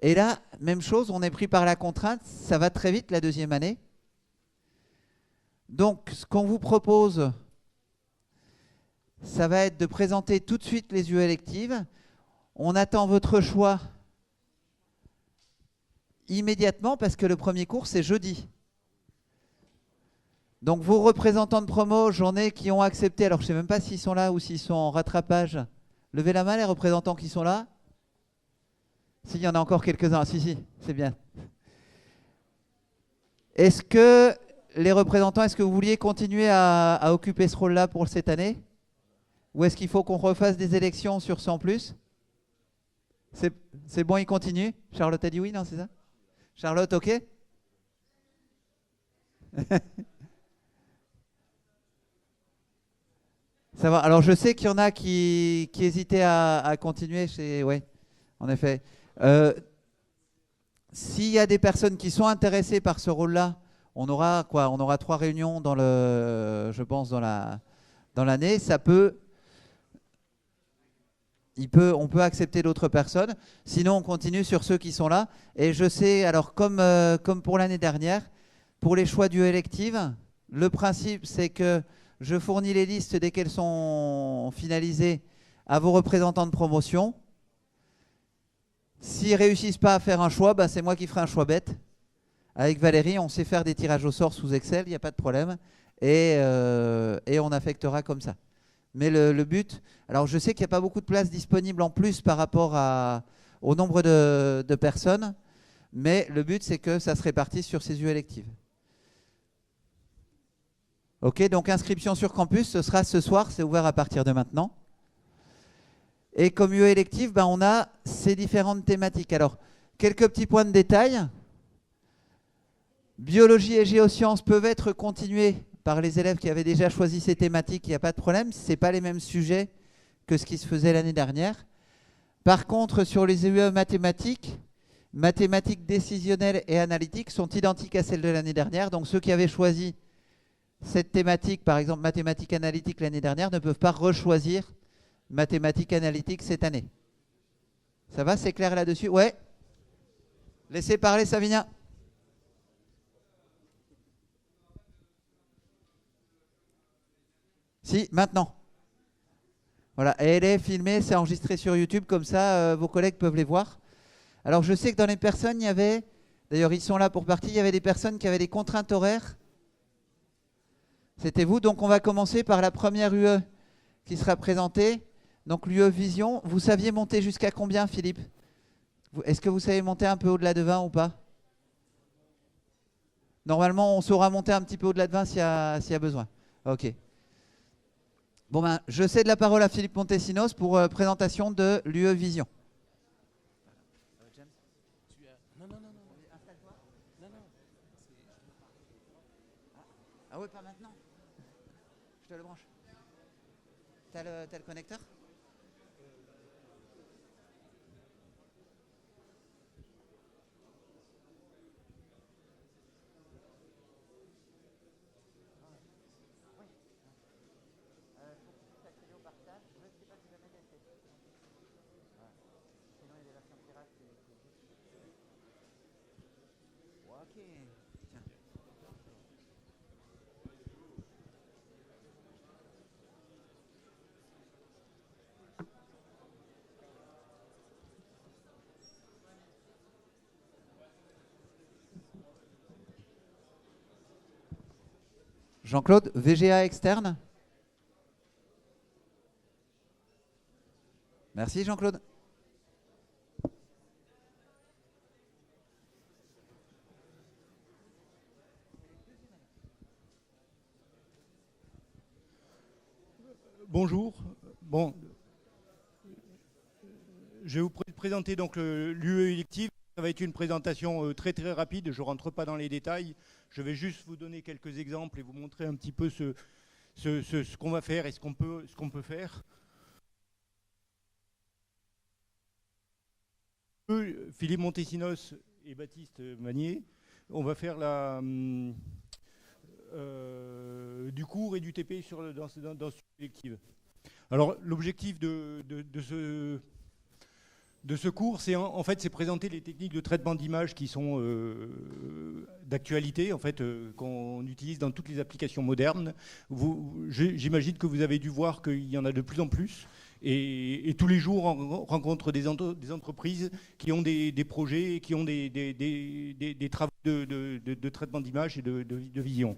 Et là, même chose, on est pris par la contrainte. Ça va très vite la deuxième année. Donc, ce qu'on vous propose, ça va être de présenter tout de suite les UE électives. On attend votre choix immédiatement parce que le premier cours, c'est jeudi. Donc, vos représentants de promo, j'en ai qui ont accepté. Alors, je ne sais même pas s'ils sont là ou s'ils sont en rattrapage. Levez la main, les représentants qui sont là. S'il y en a encore quelques-uns. Si, c'est bien. Est-ce que les représentants, est-ce que vous vouliez continuer à occuper ce rôle-là pour cette année? Ou est-ce qu'il faut qu'on refasse des élections sur 100 plus? C'est bon, il continue? Charlotte a dit oui, non, c'est ça? Charlotte, ok? Ça va. Alors, je sais qu'il y en a qui hésitaient à continuer. Oui, en effet. S'il y a des personnes qui sont intéressées par ce rôle-là, on aura quoi? On aura 3 réunions je pense, dans l'année. On peut accepter d'autres personnes. Sinon, on continue sur ceux qui sont là. Et je sais, alors comme pour l'année dernière, pour les choix d'UE électives, le principe, c'est que je fournis les listes dès qu'elles sont finalisées à vos représentants de promotion. S'ils ne réussissent pas à faire un choix, c'est moi qui ferai un choix bête. Avec Valérie, on sait faire des tirages au sort sous Excel, il n'y a pas de problème. Et on affectera comme ça. Mais le but, alors je sais qu'il n'y a pas beaucoup de places disponibles en plus par rapport au nombre de personnes, mais le but, c'est que ça se répartisse sur ces UE électives. Ok, donc inscription sur campus, ce sera ce soir, c'est ouvert à partir de maintenant. Et comme UE élective, on a ces différentes thématiques. Alors, quelques petits points de détail. Biologie et géosciences peuvent être continuées par les élèves qui avaient déjà choisi ces thématiques, il n'y a pas de problème. Ce n'est pas les mêmes sujets que ce qui se faisait l'année dernière. Par contre, sur les UE mathématiques décisionnelles et analytiques sont identiques à celles de l'année dernière. Donc, ceux qui avaient choisi cette thématique, par exemple mathématiques analytiques l'année dernière, ne peuvent pas rechoisir mathématiques analytiques cette année. Ça va, c'est clair là-dessus? Ouais. Laissez parler Savinia. Si, maintenant. Voilà, et elle est filmée, c'est enregistré sur YouTube, comme ça vos collègues peuvent les voir. Alors je sais que dans les personnes, il y avait, d'ailleurs ils sont là pour partie, il y avait des personnes qui avaient des contraintes horaires. C'était vous, donc on va commencer par la première UE qui sera présentée. Donc l'UE Vision, vous saviez monter jusqu'à combien Philippe? Est-ce que vous savez monter un peu au-delà de 20 ou pas? Normalement on saura monter un petit peu au-delà de 20 s'il y a besoin. Ok. Bon je cède la parole à Philippe Montesinos pour présentation de l'UE Vision. Ah ouais, pas maintenant. Je te le branche. T'as le connecteur? Jean-Claude, VGA externe. Merci Jean-Claude. Bonjour. Bon, je vais vous présenter donc l'UE élective. Ça va être une présentation très très rapide. Je ne rentre pas dans les détails. Je vais juste vous donner quelques exemples et vous montrer un petit peu ce qu'on va faire et ce qu'on peut faire. Philippe Montesinos et Baptiste Magnier. on va faire du cours et du TP dans ce objectif. Alors l'objectif de ce cours, c'est en fait c'est présenter les techniques de traitement d'image qui sont d'actualité, en fait, qu'on utilise dans toutes les applications modernes. J'imagine que vous avez dû voir qu'il y en a de plus en plus. Et tous les jours, on rencontre des entreprises qui ont des projets, qui ont des travaux de traitement d'image et de vision.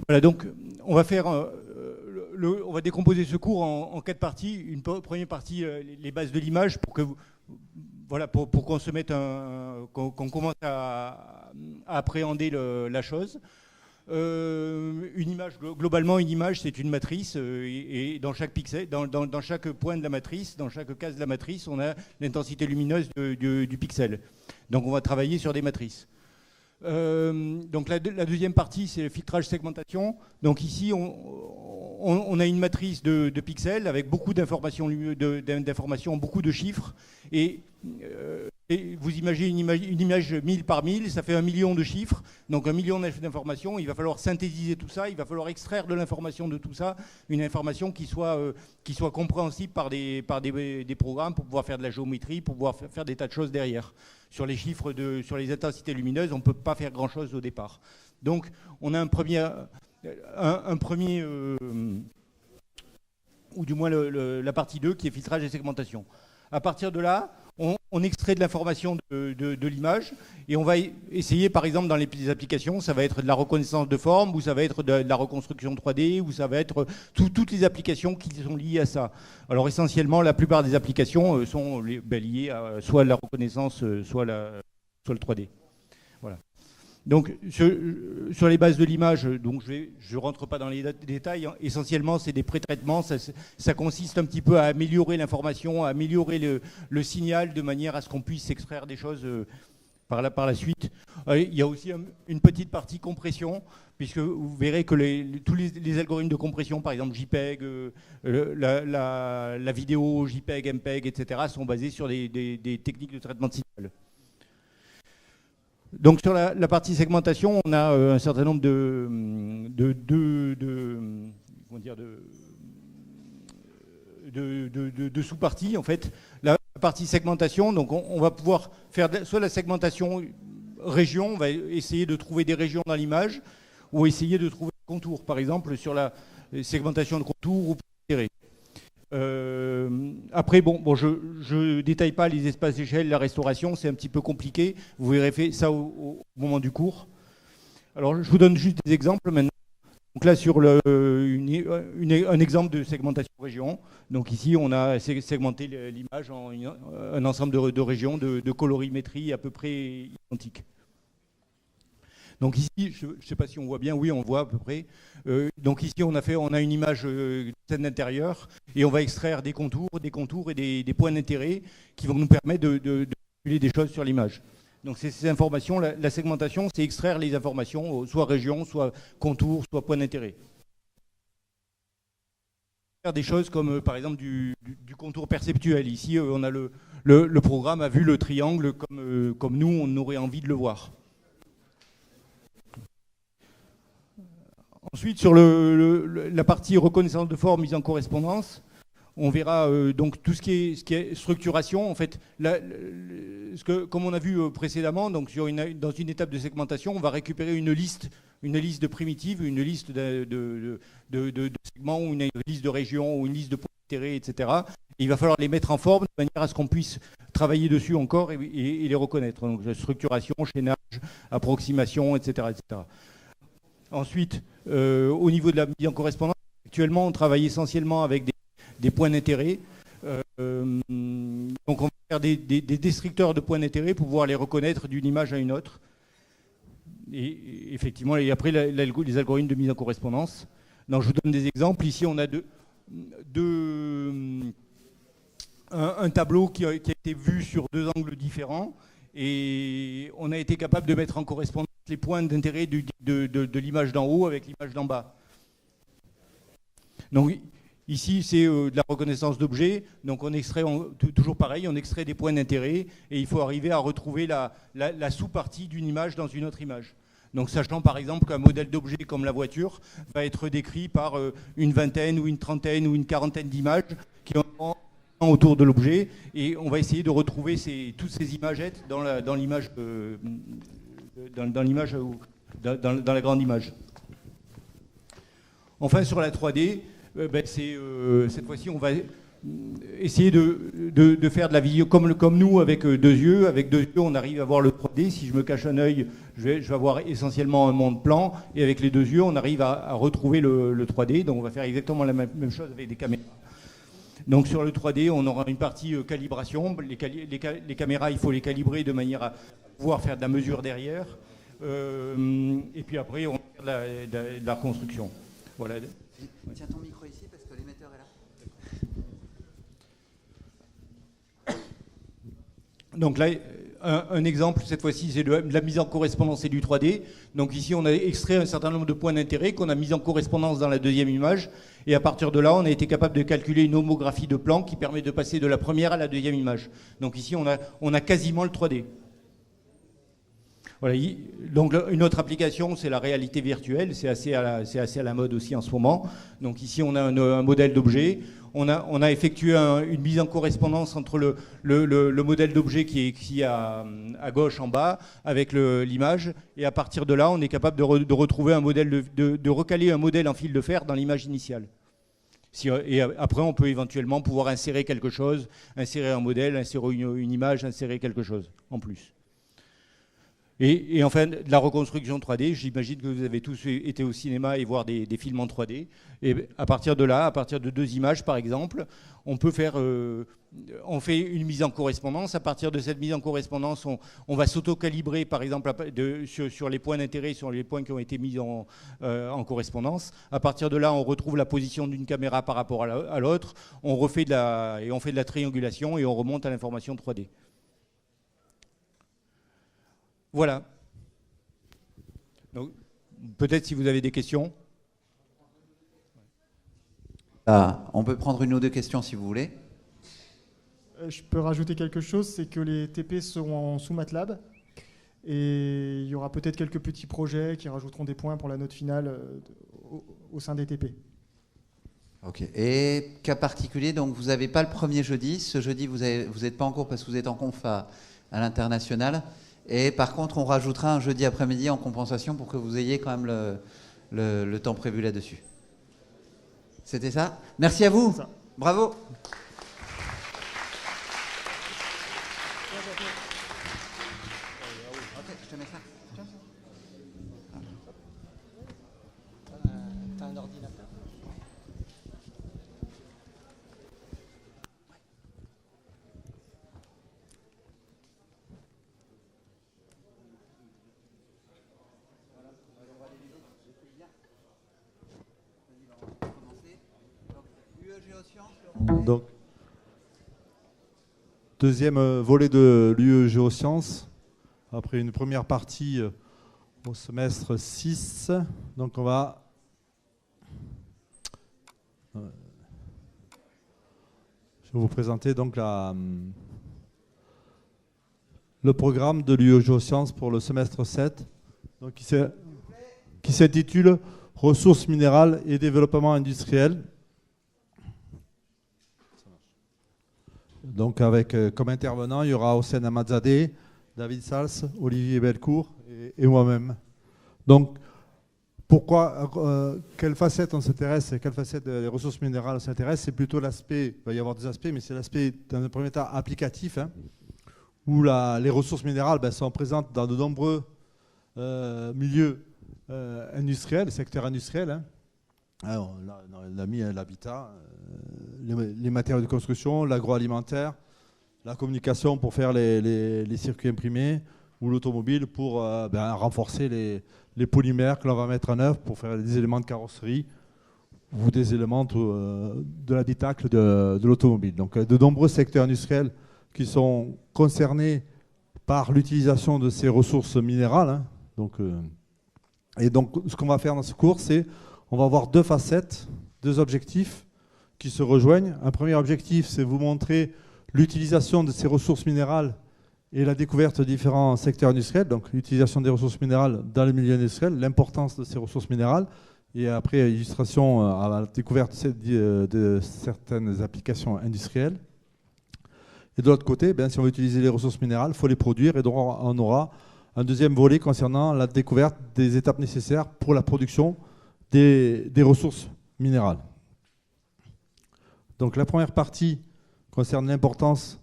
Voilà, donc on va décomposer ce cours en 4 parties. Une première partie, les bases de l'image, pour que pour qu'on se mette qu'on commence à appréhender la chose. Une image, globalement, une image, c'est une matrice, et dans chaque pixel, dans chaque point de la matrice, dans chaque case de la matrice, on a l'intensité lumineuse du pixel. Donc on va travailler sur des matrices. Donc la deuxième partie, c'est le filtrage segmentation. Donc ici, on a une matrice de pixels avec beaucoup d'informations, beaucoup de chiffres. Et vous imaginez une image 1000 par 1000, ça fait 1 million de chiffres. Donc 1 million d'informations, il va falloir synthétiser tout ça, il va falloir extraire de l'information de tout ça, une information qui soit compréhensible par des programmes pour pouvoir faire de la géométrie, pour pouvoir faire des tas de choses derrière. Sur les chiffres, sur les intensités lumineuses, on ne peut pas faire grand-chose au départ. Donc on a un premier ou du moins la partie 2 qui est filtrage et segmentation. À partir de là, on extrait de l'information de l'image et on va essayer, par exemple, dans les applications, ça va être de la reconnaissance de forme, ou ça va être de la reconstruction 3D, ou ça va être toutes les applications qui sont liées à ça. Alors essentiellement, la plupart des applications sont liées à soit la reconnaissance, soit le 3D. Voilà. Donc sur les bases de l'image, donc je ne rentre pas dans les détails, hein. Essentiellement c'est des pré-traitements, ça consiste un petit peu à améliorer l'information, à améliorer le signal de manière à ce qu'on puisse extraire des choses par la suite. Il y a aussi une petite partie compression, puisque vous verrez que tous les algorithmes de compression, par exemple JPEG, la vidéo JPEG, MPEG, etc., sont basés sur des techniques de traitement de signal. Donc sur la partie segmentation, on a un certain nombre de sous-parties en fait. La partie segmentation, donc on va pouvoir faire soit la segmentation région, on va essayer de trouver des régions dans l'image, ou essayer de trouver des contours, par exemple sur la segmentation de contours ou intérêt. Après, je ne détaille pas les espaces d'échelle, la restauration, c'est un petit peu compliqué. Vous verrez ça au moment du cours. Alors, je vous donne juste des exemples maintenant. Donc là, sur un exemple de segmentation région. Donc ici, on a segmenté l'image en un ensemble de régions de colorimétrie à peu près identiques. Donc ici, je ne sais pas si on voit bien, oui, on voit à peu près. Donc ici, on a une image de scène d'intérieur et on va extraire des contours et des points d'intérêt qui vont nous permettre de calculer des choses sur l'image. Donc ces informations, la segmentation, c'est extraire les informations, soit région, soit contour, soit point d'intérêt. Faire des choses comme par exemple du contour perceptuel. Ici, on a le programme a vu le triangle comme nous, on aurait envie de le voir. Ensuite, sur la partie reconnaissance de forme mise en correspondance, on verra donc tout ce qui est structuration. En fait, comme on a vu précédemment, donc dans une étape de segmentation, on va récupérer une liste de primitives, une liste de segments, ou une liste de régions, ou une liste de points d'intérêt, etc. Et il va falloir les mettre en forme de manière à ce qu'on puisse travailler dessus encore et les reconnaître. Donc structuration, chaînage, approximation, etc., etc. Ensuite, au niveau de la mise en correspondance, actuellement, on travaille essentiellement avec des points d'intérêt. Donc, on va faire des descripteurs de points d'intérêt pour pouvoir les reconnaître d'une image à une autre. Et effectivement, et après, les algorithmes de mise en correspondance. Donc, je vous donne des exemples. Ici, on a un tableau qui a été vu sur 2 angles différents. Et on a été capable de mettre en correspondance les points d'intérêt de l'image d'en haut avec l'image d'en bas. Donc Ici, c'est de la reconnaissance d'objets. Donc on extrait, toujours pareil, on extrait des points d'intérêt et il faut arriver à retrouver la sous-partie d'une image dans une autre image. Donc sachant par exemple qu'un modèle d'objet comme la voiture va être décrit par une vingtaine ou une trentaine ou une quarantaine d'images qui ont autour de l'objet, et on va essayer de retrouver toutes ces imagettes dans l'image, dans la grande image. Enfin, sur la 3D, cette fois-ci, on va essayer de faire de la vidéo comme nous, avec deux yeux. Avec deux yeux, on arrive à voir le 3D. Si je me cache un œil, je vais avoir essentiellement un monde plan, et avec les deux yeux, on arrive à retrouver le 3D. Donc on va faire exactement la même chose avec des caméras. Donc sur le 3D, on aura une partie calibration. Les caméras, il faut les calibrer de manière à pouvoir faire de la mesure derrière. Et puis après, on va faire de la reconstruction. Voilà. Tiens ton micro ici parce que l'émetteur est là. Donc là, un exemple, cette fois-ci, c'est de la mise en correspondance et du 3D. Donc ici, on a extrait un certain nombre de points d'intérêt qu'on a mis en correspondance dans la deuxième image. Et à partir de là, on a été capable de calculer une homographie de plan qui permet de passer de la première à la deuxième image. Donc ici, on a quasiment le 3D. Voilà. Donc une autre application, c'est la réalité virtuelle. C'est assez à la mode aussi en ce moment. Donc ici, on a un modèle d'objet. On a effectué une mise en correspondance entre le modèle d'objet qui est à gauche en bas avec l'image. Et à partir de là, on est capable de retrouver un modèle, de recaler un modèle en fil de fer dans l'image initiale. Et après, on peut éventuellement pouvoir insérer quelque chose, insérer un modèle, insérer une image, insérer quelque chose en plus. Et enfin, de la reconstruction 3D, j'imagine que vous avez tous été au cinéma et voir des films en 3D. Et à partir de là, à partir de deux images par exemple, on peut faire, on fait une mise en correspondance. À partir de cette mise en correspondance, on va s'auto-calibrer par exemple sur les points d'intérêt, sur les points qui ont été mis en correspondance. À partir de là, on retrouve la position d'une caméra par rapport à l'autre. On refait on fait de la triangulation et on remonte à l'information 3D. Voilà. Donc, peut-être si vous avez des questions. On peut prendre une ou deux questions si vous voulez. Je peux rajouter quelque chose, c'est que les TP seront sous MATLAB et il y aura peut-être quelques petits projets qui rajouteront des points pour la note finale au sein des TP. Ok. Et cas particulier, donc vous n'avez pas le premier jeudi. Ce jeudi, vous n'êtes pas en cours parce que vous êtes en conf à l'international. Et par contre, on rajoutera un jeudi après-midi en compensation pour que vous ayez quand même le temps prévu là-dessus. C'était ça? Merci à vous. Bravo. Ok, je te mets ça. T'as un ordinateur? Donc, deuxième volet de l'UE Géosciences, après une première partie au semestre 6. Donc on va je vais vous présenter donc le programme de l'UE Géosciences pour le semestre 7, donc qui s'intitule Ressources minérales et développement industriel. Donc avec comme intervenants, il y aura Hossein Ahmadzadeh, David Sals, Olivier Belcourt et moi-même. Donc pourquoi, quelle facette on s'intéresse, quelle facette des ressources minérales on s'intéresse, c'est plutôt l'aspect, il va y avoir des aspects, mais c'est l'aspect dans un premier temps applicatif, où les ressources minérales sont présentes dans de nombreux milieux industriels, secteurs industriels. Alors, on a mis l'habitat, les matériaux de construction, l'agroalimentaire, la communication pour faire les circuits imprimés ou l'automobile pour renforcer les polymères que l'on va mettre en œuvre pour faire des éléments de carrosserie ou des éléments de l'habitacle de l'automobile. Donc de nombreux secteurs industriels qui sont concernés par l'utilisation de ces ressources minérales. Et donc ce qu'on va faire dans ce cours, c'est on va avoir deux facettes, deux objectifs qui se rejoignent. Un premier objectif, c'est vous montrer l'utilisation de ces ressources minérales et la découverte de différents secteurs industriels, donc l'utilisation des ressources minérales dans le milieu industriel, l'importance de ces ressources minérales, et après illustration à la découverte de certaines applications industrielles. Et de l'autre côté, si on veut utiliser les ressources minérales, il faut les produire, et donc on aura un deuxième volet concernant la découverte des étapes nécessaires pour la production des ressources minérales. Donc la première partie concerne l'importance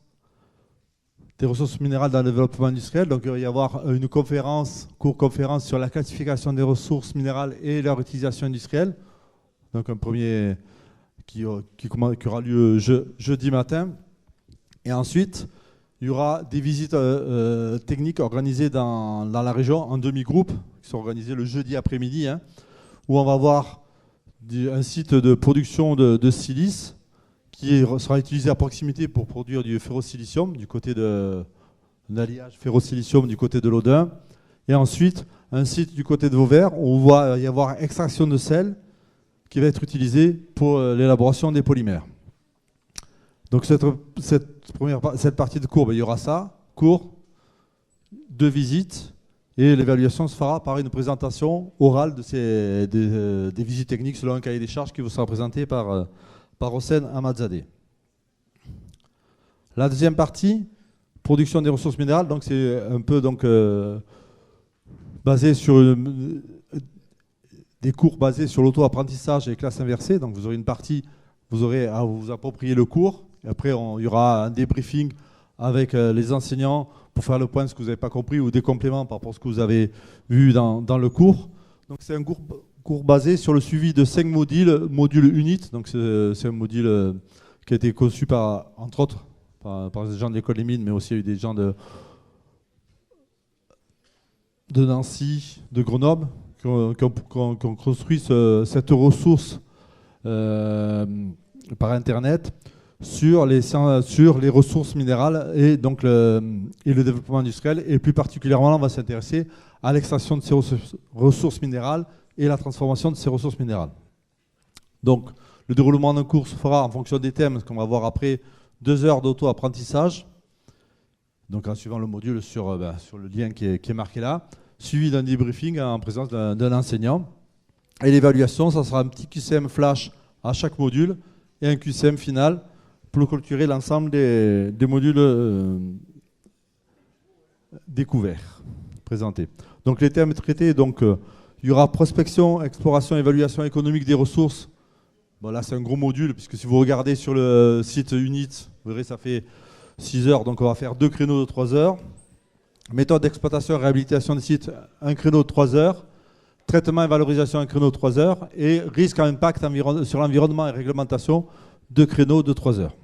des ressources minérales dans le développement industriel. Donc il va y avoir une cours-conférence sur la classification des ressources minérales et leur utilisation industrielle. Donc un premier qui aura lieu jeudi matin. Et ensuite, il y aura des visites techniques organisées dans la région en demi-groupe, qui sont organisées le jeudi après-midi, où on va voir un site de production de silice qui sera utilisé à proximité pour produire du ferrosilicium, du côté de l'alliage ferrosilicium du côté de l'Odin. Et ensuite, un site du côté de Vauvert où il va y avoir extraction de sel qui va être utilisé pour l'élaboration des polymères. Donc cette partie de cours, il y aura ça, cours, 2 visites, et l'évaluation se fera par une présentation orale des visites techniques selon un cahier des charges qui vous sera présenté par Hossein Ahmadzadeh. La deuxième partie, production des ressources minérales, donc c'est un peu basé sur des cours basés sur l'auto-apprentissage et classe inversée. Donc vous aurez une partie, vous aurez à vous approprier le cours. Et après, il y aura un débriefing avec les enseignants pour faire le point de ce que vous n'avez pas compris ou des compléments par rapport à ce que vous avez vu dans le cours. Donc c'est un cours basé sur le suivi de 5 modules UNIT. Donc c'est un module qui a été conçu entre autres par des gens de l'école des mines, mais aussi il y a eu des gens de Nancy, de Grenoble, qui ont construit cette ressource par Internet sur les ressources minérales et le développement industriel. Et plus particulièrement, on va s'intéresser à l'extraction de ces ressources minérales et la transformation de ces ressources minérales. Donc, le déroulement d'un cours se fera en fonction des thèmes, qu'on va voir après, 2 heures d'auto-apprentissage, donc en suivant le module sur le lien qui est marqué là, suivi d'un débriefing en présence d'un enseignant. Et l'évaluation, ça sera un petit QCM flash à chaque module et un QCM final pour clôturer l'ensemble des modules découverts, présentés. Donc les thèmes traités, il y aura prospection, exploration, évaluation économique des ressources. Bon, là, c'est un gros module, puisque si vous regardez sur le site UNIT, vous verrez, ça fait 6 heures, donc on va faire 2 créneaux de 3 heures. Méthode d'exploitation et réhabilitation des sites, un créneau de 3 heures. Traitement et valorisation, un créneau de 3 heures. Et risque et impact sur l'environnement et réglementation, 2 créneaux de 3 heures.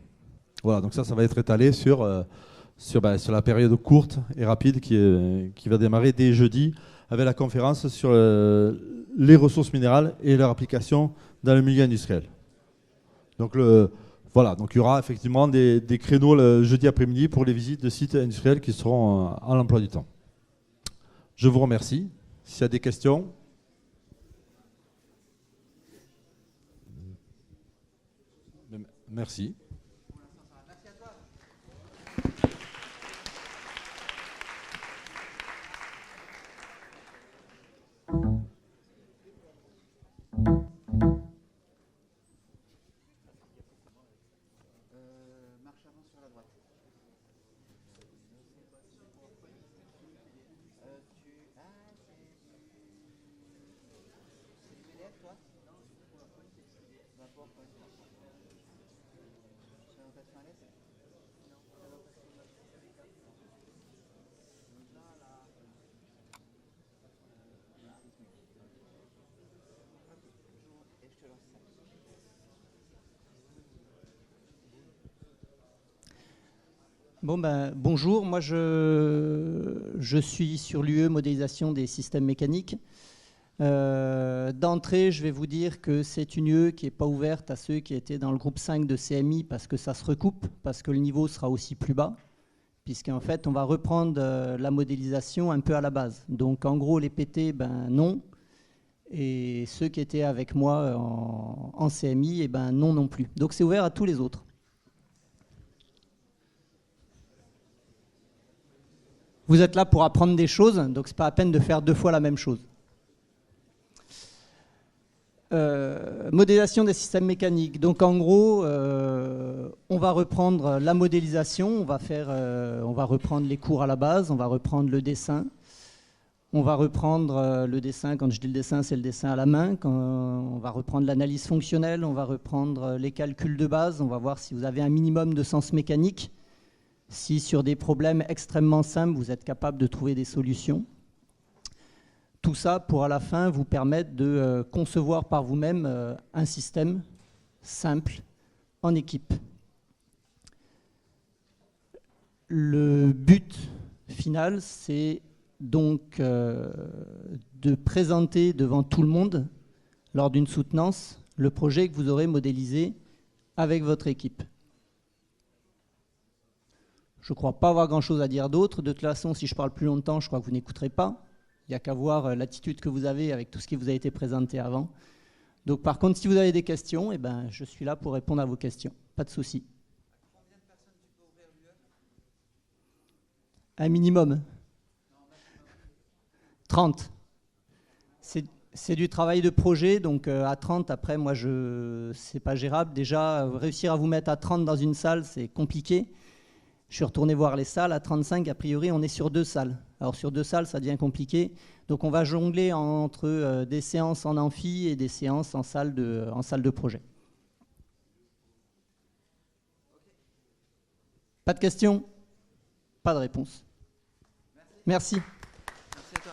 Voilà, donc ça va être étalé sur la période courte et rapide qui va démarrer dès jeudi, avec la conférence sur les ressources minérales et leur application dans le milieu industriel. Donc donc il y aura effectivement des créneaux le jeudi après-midi pour les visites de sites industriels qui seront à l'emploi du temps. Je vous remercie. S'il y a des questions. Merci. Bonjour, moi je suis sur l'UE modélisation des systèmes mécaniques. D'entrée, je vais vous dire que c'est une UE qui n'est pas ouverte à ceux qui étaient dans le groupe 5 de CMI parce que ça se recoupe, parce que le niveau sera aussi plus bas, puisqu'en fait on va reprendre la modélisation un peu à la base. Donc en gros les PT, non. Et ceux qui étaient avec moi en CMI, eh ben non plus. Donc c'est ouvert à tous les autres. Vous êtes là pour apprendre des choses, donc c'est pas la peine de faire 2 fois la même chose. Modélisation des systèmes mécaniques. Donc en gros, on va reprendre la modélisation, on va reprendre les cours à la base, on va reprendre le dessin. On va reprendre le dessin, quand je dis le dessin, c'est le dessin à la main. On va reprendre l'analyse fonctionnelle, on va reprendre les calculs de base, on va voir si vous avez un minimum de sens mécanique, si sur des problèmes extrêmement simples, vous êtes capable de trouver des solutions. Tout ça pour à la fin vous permettre de concevoir par vous-même un système simple en équipe. Le but final, c'est donc de présenter devant tout le monde, lors d'une soutenance, le projet que vous aurez modélisé avec votre équipe. Je ne crois pas avoir grand-chose à dire d'autre. De toute façon, si je parle plus longtemps, je crois que vous n'écouterez pas. Il n'y a qu'à voir l'attitude que vous avez avec tout ce qui vous a été présenté avant. Donc par contre, si vous avez des questions, eh ben, je suis là pour répondre à vos questions. Pas de souci. Un minimum. 30. C'est du travail de projet, donc à 30, après, moi, c'est pas gérable. Déjà, réussir à vous mettre à 30 dans une salle, c'est compliqué. Je suis retourné voir les salles. À 35, a priori, on est sur 2 salles. Alors sur 2 salles, ça devient compliqué. Donc on va jongler entre des séances en amphi et des séances en salle de projet. Pas de questions? Pas de réponse. Merci. Merci à toi.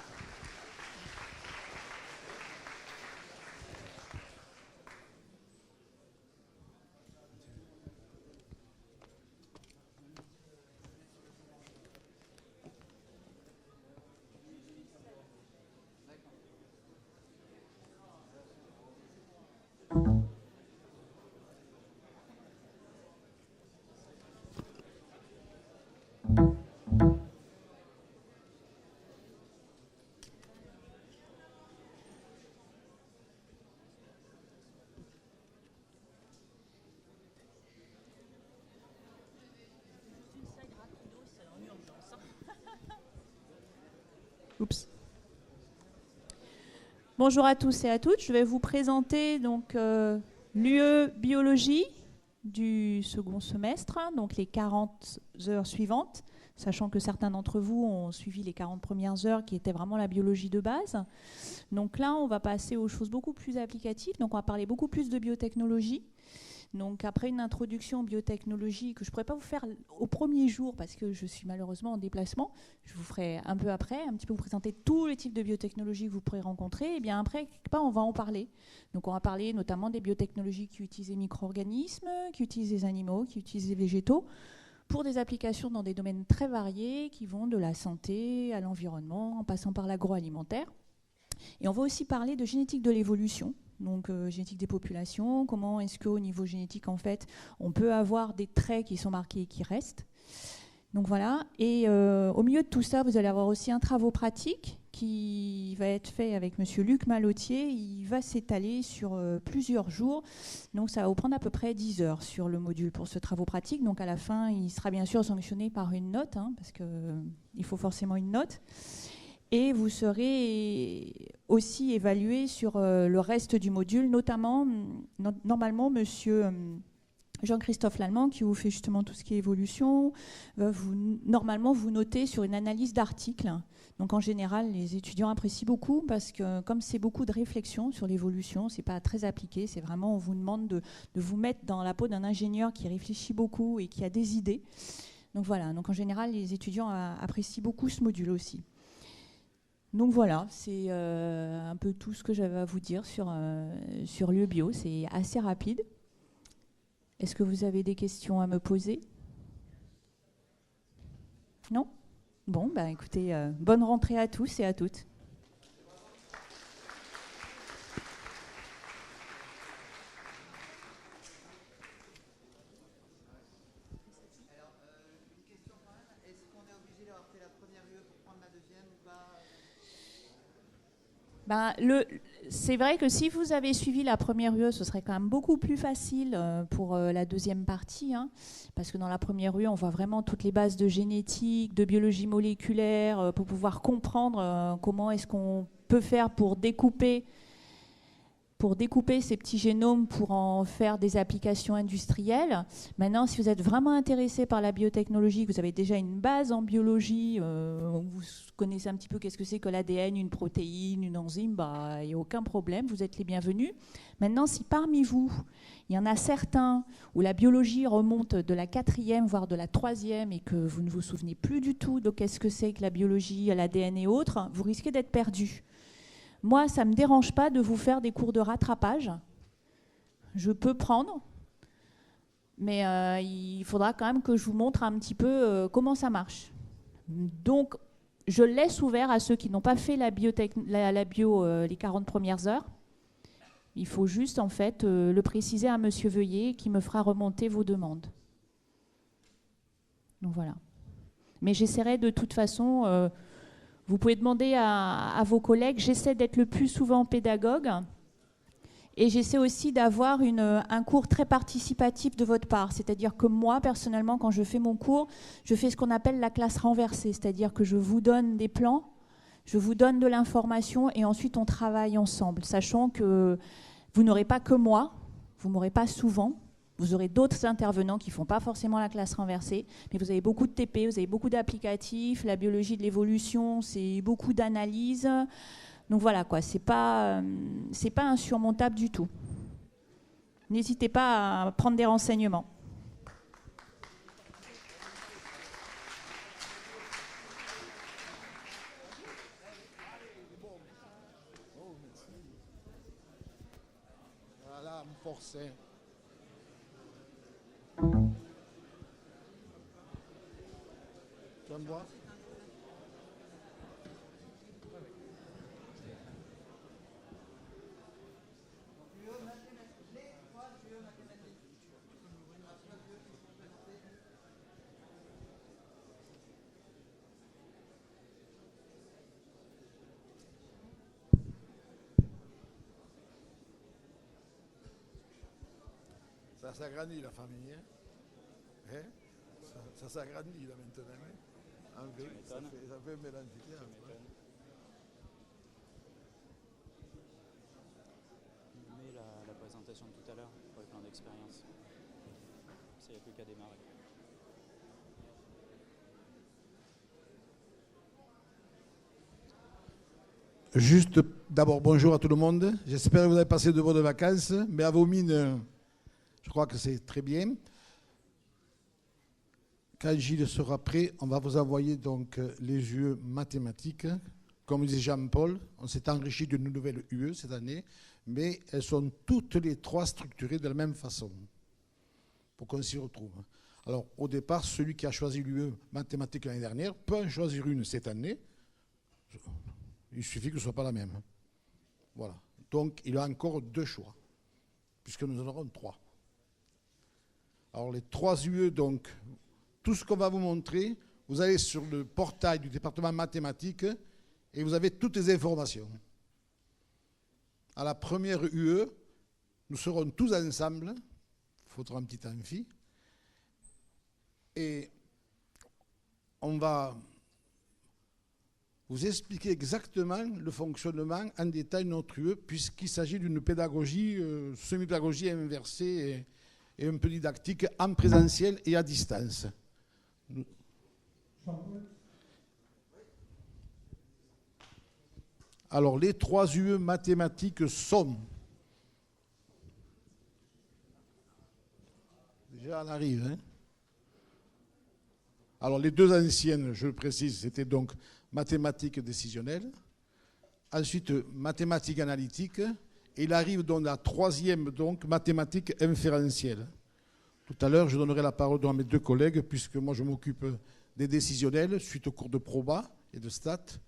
Oups. Bonjour à tous et à toutes. Je vais vous présenter donc l'UE biologie du second semestre, donc les 40 heures suivantes, sachant que certains d'entre vous ont suivi les 40 premières heures qui étaient vraiment la biologie de base. Donc là, on va passer aux choses beaucoup plus applicatives. Donc on va parler beaucoup plus de biotechnologie. Donc après une introduction aux biotechnologies que je ne pourrais pas vous faire au premier jour parce que je suis malheureusement en déplacement, je vous ferai un peu après, un petit peu vous présenter tous les types de biotechnologies que vous pourrez rencontrer. Et bien après, quelque part, on va en parler. Donc on va parler notamment des biotechnologies qui utilisent les micro-organismes, qui utilisent les animaux, qui utilisent les végétaux, pour des applications dans des domaines très variés qui vont de la santé à l'environnement, en passant par l'agroalimentaire. Et on va aussi parler de génétique de l'évolution. Donc génétique des populations, comment est-ce qu'au niveau génétique, en fait, on peut avoir des traits qui sont marqués et qui restent. Donc voilà, et au milieu de tout ça, vous allez avoir aussi un travaux pratique qui va être fait avec monsieur Luc Malotier. Il va s'étaler sur plusieurs jours, donc ça va vous prendre à peu près 10 heures sur le module pour ce travaux pratique. Donc à la fin, il sera bien sûr sanctionné par une note, hein, parce qu'il faut forcément une note. Et vous serez aussi évalué sur le reste du module, notamment, normalement, monsieur Jean-Christophe Lallemand, qui vous fait justement tout ce qui est évolution, va normalement vous noter sur une analyse d'articles. Donc en général, les étudiants apprécient beaucoup parce que comme c'est beaucoup de réflexion sur l'évolution, c'est pas très appliqué, c'est vraiment, on vous demande de vous mettre dans la peau d'un ingénieur qui réfléchit beaucoup et qui a des idées. Donc voilà, donc en général, les étudiants apprécient beaucoup ce module aussi. Donc voilà, c'est un peu tout ce que j'avais à vous dire sur l'UE Bio. C'est assez rapide. Est-ce que vous avez des questions à me poser? Non? Bon, bah écoutez, bonne rentrée à tous et à toutes. C'est vrai que si vous avez suivi la première UE, ce serait quand même beaucoup plus facile pour la deuxième partie, hein, parce que dans la première UE, on voit vraiment toutes les bases de génétique, de biologie moléculaire, pour pouvoir comprendre comment est-ce qu'on peut faire pour découper ces petits génomes pour en faire des applications industrielles. Maintenant, si vous êtes vraiment intéressé par la biotechnologie, que vous avez déjà une base en biologie, vous connaissez un petit peu qu'est-ce que c'est que l'ADN, une protéine, une enzyme, il n'y a aucun problème, vous êtes les bienvenus. Maintenant, si parmi vous, il y en a certains où la biologie remonte de la 4e, voire de la 3e, et que vous ne vous souvenez plus du tout de qu'est-ce que c'est que la biologie, l'ADN et autres, vous risquez d'être perdus. Moi, ça ne me dérange pas de vous faire des cours de rattrapage. Je peux prendre, mais il faudra quand même que je vous montre un petit peu comment ça marche. Donc, je laisse ouvert à ceux qui n'ont pas fait la bio les 40 premières heures. Il faut juste, en fait, le préciser à Monsieur Veuillet qui me fera remonter vos demandes. Donc, voilà. Mais j'essaierai de toute façon... vous pouvez demander à vos collègues. J'essaie d'être le plus souvent pédagogue et j'essaie aussi d'avoir un cours très participatif de votre part. C'est-à-dire que moi, personnellement, quand je fais mon cours, je fais ce qu'on appelle la classe renversée. C'est-à-dire que je vous donne des plans, je vous donne de l'information et ensuite on travaille ensemble, sachant que vous n'aurez pas que moi, vous ne m'aurez pas souvent. Vous aurez d'autres intervenants qui ne font pas forcément la classe renversée, mais vous avez beaucoup de TP, vous avez beaucoup d'applicatifs, la biologie de l'évolution, c'est beaucoup d'analyses. Donc voilà, quoi, c'est pas insurmontable du tout. N'hésitez pas à prendre des renseignements. Voilà, me forcer. Tu vas me voir ? Ça s'agrandit la famille, hein? Ça s'agrandit là maintenant. Hein? En fait, ça fait un mélange. Mais la présentation de tout à l'heure pour les plans d'expérience, il n'y a plus qu'à démarrer. Juste d'abord, bonjour à tout le monde. J'espère que vous avez passé de bonnes vacances, mais à vos mines, je crois que c'est très bien. Quand Gilles sera prêt, on va vous envoyer donc les UE mathématiques. Comme disait Jean-Paul, on s'est enrichi d'une nouvelle UE cette année, mais elles sont toutes les trois structurées de la même façon, pour qu'on s'y retrouve. Alors, au départ, celui qui a choisi l'UE mathématiques l'année dernière peut en choisir une cette année. Il suffit que ce ne soit pas la même. Voilà. Donc, il a encore deux choix, puisque nous en aurons trois. Alors, les trois UE, donc, tout ce qu'on va vous montrer, vous allez sur le portail du département mathématiques et vous avez toutes les informations. À la première UE, nous serons tous ensemble. Il faudra un petit amphi. Et on va vous expliquer exactement le fonctionnement en détail de notre UE, puisqu'il s'agit d'une pédagogie, semi-pédagogie inversée et un peu didactique en présentiel et à distance. Alors, les trois UE mathématiques sont... Déjà, on arrive. Hein. Alors, les deux anciennes, je le précise, c'était donc mathématiques décisionnelles. Ensuite, mathématiques analytiques. Et il arrive donc la troisième, donc, mathématiques inférentielles. Tout à l'heure, je donnerai la parole à mes deux collègues, puisque moi, je m'occupe des décisionnels, suite au cours de proba et de stats.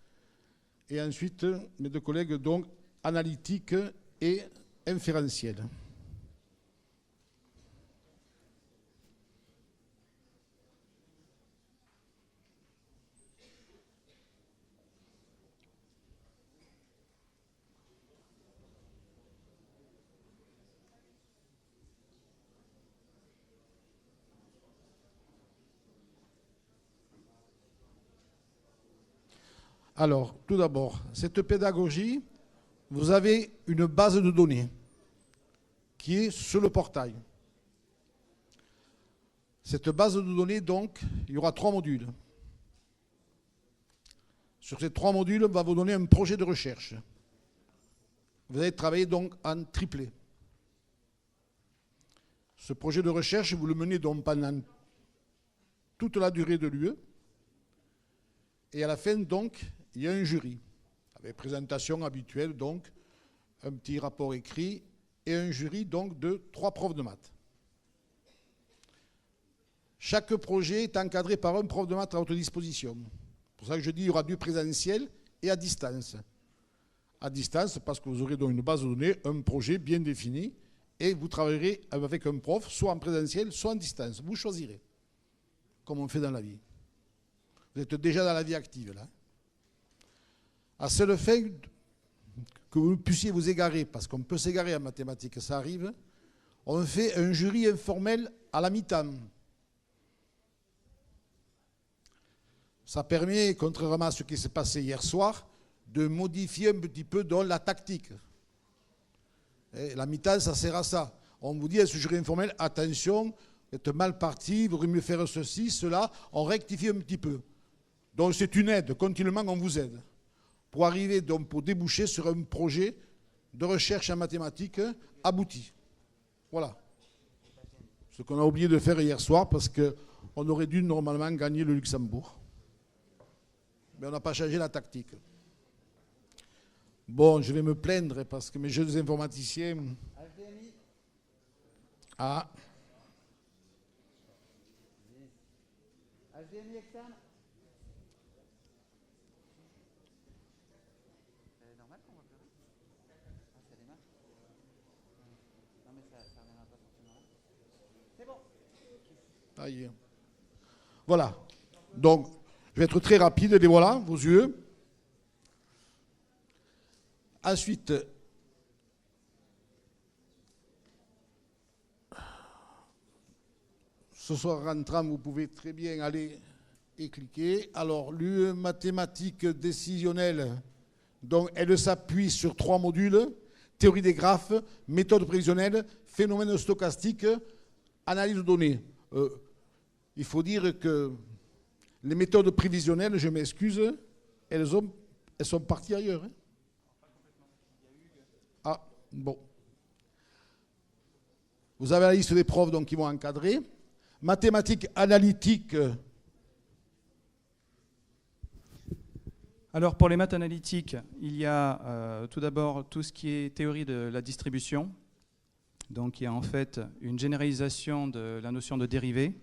Et ensuite, mes deux collègues, donc, analytiques et inférentiels. Alors, tout d'abord, cette pédagogie, vous avez une base de données qui est sur le portail. Cette base de données, donc, il y aura 3 modules. Sur ces 3 modules, on va vous donner un projet de recherche. Vous allez travailler donc en triplé. Ce projet de recherche, vous le menez donc pendant toute la durée de l'UE. Et à la fin, donc, il y a un jury, avec présentation habituelle, donc, un petit rapport écrit, et un jury, donc, de 3 profs de maths. Chaque projet est encadré par un prof de maths à votre disposition. C'est pour ça que je dis qu'il y aura du présentiel et à distance. À distance, parce que vous aurez donc une base de données, un projet bien défini, et vous travaillerez avec un prof, soit en présentiel, soit en distance. Vous choisirez, comme on fait dans la vie. Vous êtes déjà dans la vie active, là. À seule fin que vous puissiez vous égarer, parce qu'on peut s'égarer en mathématiques, ça arrive, on fait un jury informel à la mi-temps. Ça permet, contrairement à ce qui s'est passé hier soir, de modifier un petit peu dans la tactique. Et la mi-temps, ça sert à ça. On vous dit à ce jury informel, attention, vous êtes mal parti, vous auriez mieux faire ceci, cela, on rectifie un petit peu. Donc c'est une aide, continuellement on vous aide. Pour arriver, donc, pour déboucher sur un projet de recherche en mathématiques abouti. Voilà. Ce qu'on a oublié de faire hier soir, parce qu'on aurait dû normalement gagner le Luxembourg. Mais on n'a pas changé la tactique. Bon, je vais me plaindre parce que mes jeunes informaticiens... Ah. HDMI externe. C'est normal qu'on voit plus rien. Ah, ça démarre. Non, mais ça reviendra pas forcément là. C'est bon. Aïe. Voilà. Donc, je vais être très rapide. Les voilà, vos yeux. Ensuite, ce soir rentrant, vous pouvez très bien aller et cliquer. Alors, l'UE mathématiques décisionnelle, donc elle s'appuie sur 3 modules, théorie des graphes, méthode prévisionnelle, phénomène stochastique, analyse de données. Il faut dire que les méthodes prévisionnelles, je m'excuse, elles sont parties ailleurs. Hein. Ah, bon. Vous avez la liste des profs donc, qui vont encadrer. Mathématiques analytiques. Alors pour les maths analytiques, il y a tout d'abord tout ce qui est théorie de la distribution. Donc il y a en fait une généralisation de la notion de dérivée.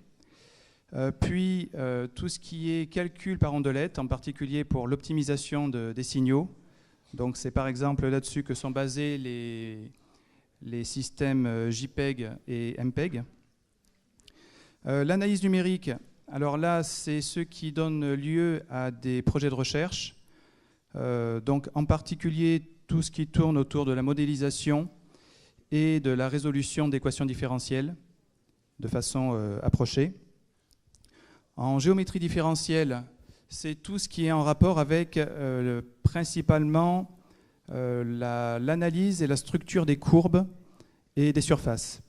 Puis tout ce qui est calcul par ondelette, en particulier pour l'optimisation des signaux. Donc c'est par exemple là-dessus que sont basés les systèmes JPEG et MPEG. L'analyse numérique, alors là c'est ce qui donne lieu à des projets de recherche. Donc en particulier tout ce qui tourne autour de la modélisation et de la résolution d'équations différentielles de façon approchée. En géométrie différentielle, c'est tout ce qui est en rapport avec principalement l'analyse et la structure des courbes et des surfaces.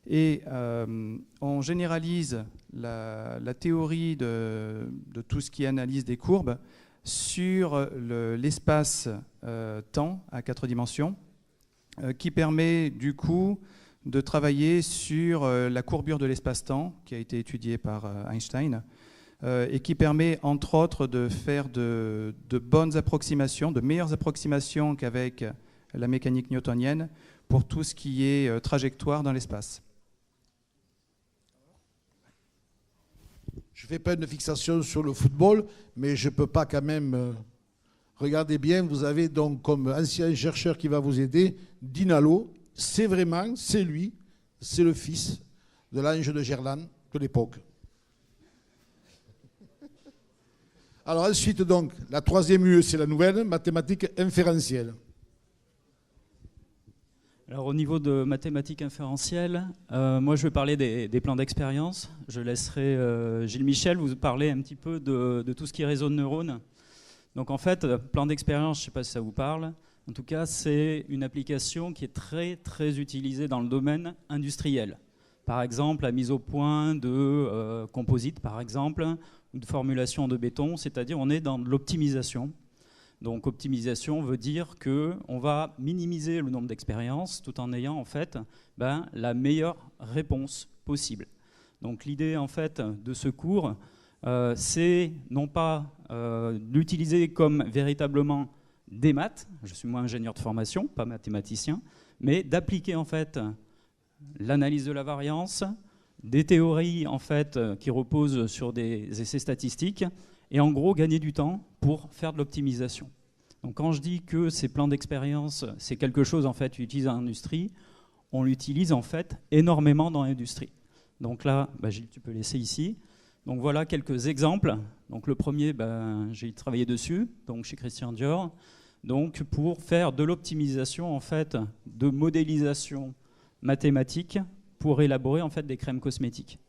Et on généralise la théorie de tout ce qui est analyse des courbes sur l'espace-temps à 4 dimensions, qui permet du coup de travailler sur la courbure de l'espace-temps, qui a été étudiée par Einstein, et qui permet entre autres de faire de bonnes approximations, de meilleures approximations qu'avec la mécanique newtonienne pour tout ce qui est trajectoire dans l'espace. Je ne fais pas une fixation sur le football, mais je ne peux pas quand même... regardez bien, vous avez donc comme ancien chercheur qui va vous aider, Dinalo, c'est lui, c'est le fils de l'ange de Gerland de l'époque. Alors ensuite, donc, la 3e UE, c'est la nouvelle, mathématiques inférentielles. Alors au niveau de mathématiques inférentielles, moi je vais parler des plans d'expérience. Je laisserai Gilles Michel vous parler un petit peu de tout ce qui est réseau de neurones. Donc en fait, plan d'expérience, je ne sais pas si ça vous parle. En tout cas, c'est une application qui est très très utilisée dans le domaine industriel. Par exemple, la mise au point de composites, par exemple, ou de formulation de béton, c'est-à-dire on est dans de l'optimisation. Donc optimisation veut dire qu'on va minimiser le nombre d'expériences tout en ayant en fait la meilleure réponse possible. Donc l'idée en fait de ce cours, c'est non pas d'utiliser comme véritablement des maths, je suis moi ingénieur de formation, pas mathématicien, mais d'appliquer en fait l'analyse de la variance, des théories en fait qui reposent sur des essais statistiques, et en gros gagner du temps pour faire de l'optimisation. Donc quand je dis que ces plans d'expérience, c'est quelque chose en fait utilisé en industrie, on l'utilise en fait énormément dans l'industrie. Donc là, Gilles, tu peux laisser ici. Donc voilà quelques exemples. Donc le premier, j'ai travaillé dessus, donc chez Christian Dior, donc pour faire de l'optimisation en fait, de modélisation mathématique pour élaborer en fait des crèmes cosmétiques.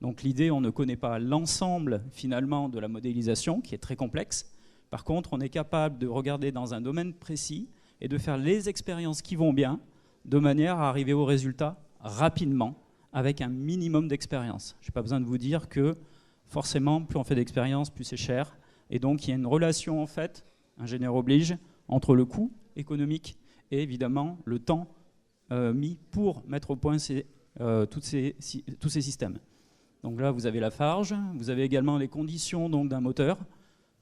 Donc l'idée, on ne connaît pas l'ensemble finalement de la modélisation qui est très complexe. Par contre, on est capable de regarder dans un domaine précis et de faire les expériences qui vont bien de manière à arriver au résultat rapidement avec un minimum d'expérience. Je n'ai pas besoin de vous dire que forcément, plus on fait d'expérience, plus c'est cher. Et donc, il y a une relation, en fait, ingénieur oblige, entre le coût économique et évidemment le temps mis pour mettre au point tous ces systèmes. Donc là, vous avez la farge, vous avez également les conditions d'un moteur.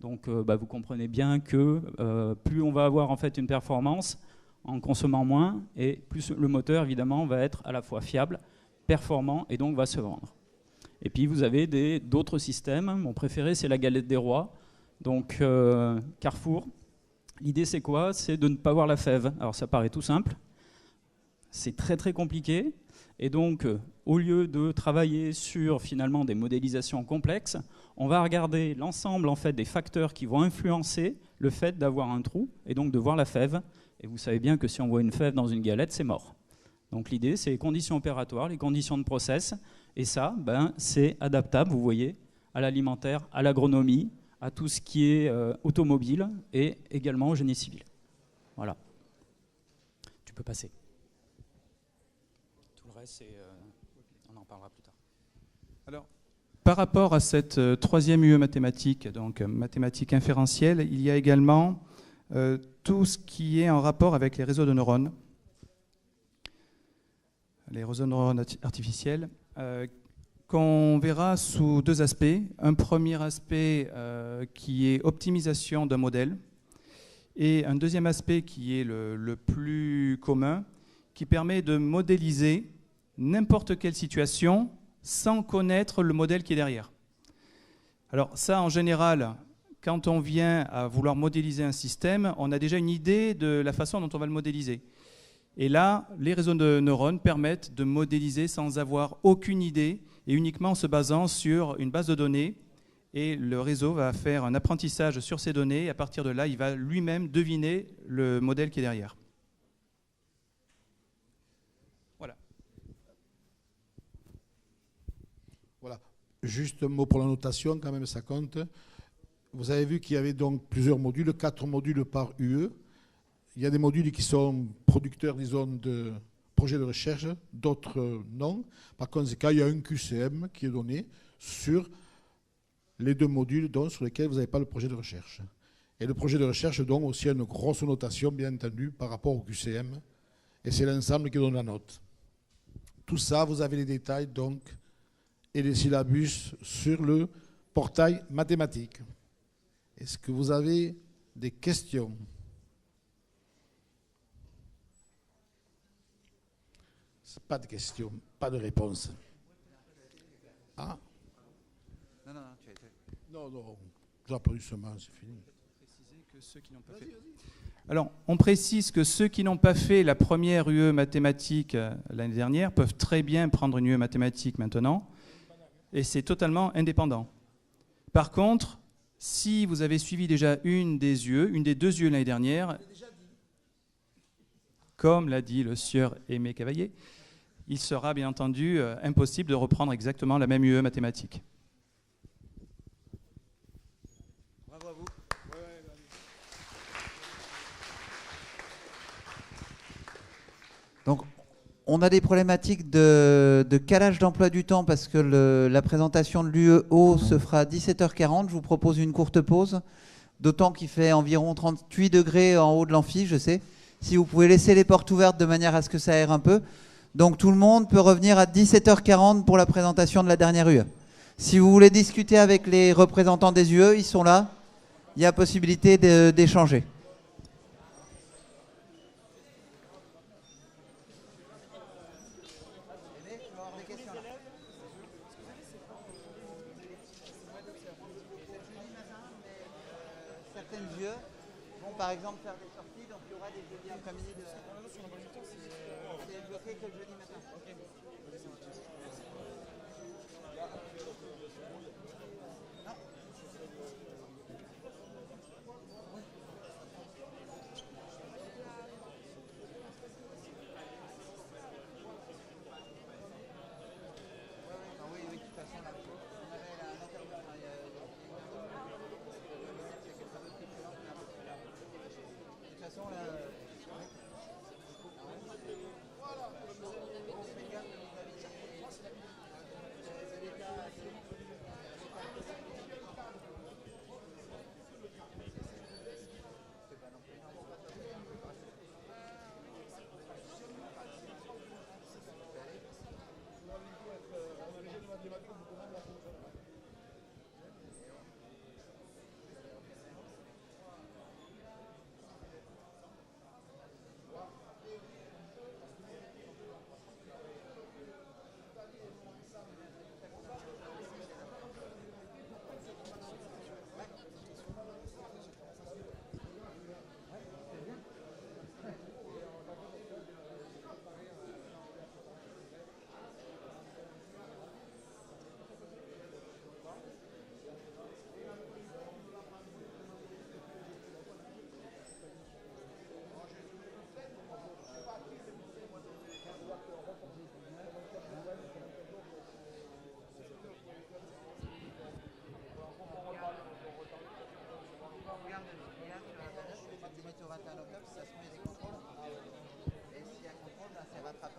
Donc, vous comprenez bien que plus on va avoir en fait une performance en consommant moins, et plus le moteur, évidemment, va être à la fois fiable, performant et donc va se vendre. Et puis vous avez d'autres systèmes. Mon préféré, c'est la galette des rois. Donc Carrefour, l'idée c'est quoi? C'est de ne pas voir la fève. Alors ça paraît tout simple, c'est très très compliqué. Et donc au lieu de travailler sur finalement des modélisations complexes, on va regarder l'ensemble en fait des facteurs qui vont influencer le fait d'avoir un trou et donc de voir la fève. Et vous savez bien que si on voit une fève dans une galette, c'est mort. Donc l'idée, c'est les conditions opératoires, les conditions de process, et ça, c'est adaptable, vous voyez, à l'alimentaire, à l'agronomie, à tout ce qui est automobile et également au génie civil. Voilà. Tu peux passer. Tout le reste, on en parlera plus tard. Alors, par rapport à cette troisième UE mathématique, donc mathématiques inférentielles, il y a également tout ce qui est en rapport avec les réseaux de neurones. Les réseaux de neurones artificiels, qu'on verra sous deux aspects. Un premier aspect qui est optimisation d'un modèle, et un deuxième aspect qui est le plus commun, qui permet de modéliser n'importe quelle situation sans connaître le modèle qui est derrière. Alors ça, en général, quand on vient à vouloir modéliser un système, on a déjà une idée de la façon dont on va le modéliser. Et là, les réseaux de neurones permettent de modéliser sans avoir aucune idée et uniquement en se basant sur une base de données. Et le réseau va faire un apprentissage sur ces données. Et à partir de là, il va lui-même deviner le modèle qui est derrière. Voilà. Voilà. Juste un mot pour la notation, quand même, ça compte. Vous avez vu qu'il y avait donc plusieurs modules, 4 modules par UE. Il y a des modules qui sont producteurs, disons, de projets de recherche, d'autres non. Par conséquent, il y a un QCM qui est donné sur les 2 modules sur lesquels vous n'avez pas le projet de recherche. Et le projet de recherche donc aussi a une grosse notation, bien entendu, par rapport au QCM. Et c'est l'ensemble qui donne la note. Tout ça, vous avez les détails donc et les syllabus sur le portail mathématique. Est-ce que vous avez des questions? Pas de questions, pas de réponse. Ah? Non, j'applaudissements, c'est fini. Alors, on précise que ceux qui n'ont pas fait la première UE mathématique l'année dernière peuvent très bien prendre une UE mathématique maintenant, et c'est totalement indépendant. Par contre, si vous avez suivi déjà une des 2 UE l'année dernière, comme l'a dit le sieur Aimé Cavaillé, il sera bien entendu impossible de reprendre exactement la même UE mathématique. Bravo à vous. Donc, on a des problématiques de calage d'emploi du temps parce que la présentation de l'UEO se fera à 17h40. Je vous propose une courte pause, d'autant qu'il fait environ 38 degrés en haut de l'amphi, je sais. Si vous pouvez laisser les portes ouvertes de manière à ce que ça aère un peu. Donc tout le monde peut revenir à 17h40 pour la présentation de la dernière UE. Si vous voulez discuter avec les représentants des UE, ils sont là. Il y a possibilité d'échanger. Certaines UE vont par exemple faire des sorties, donc il y aura des jeudis après-midi de... C'est bloqué que le jeudi matin.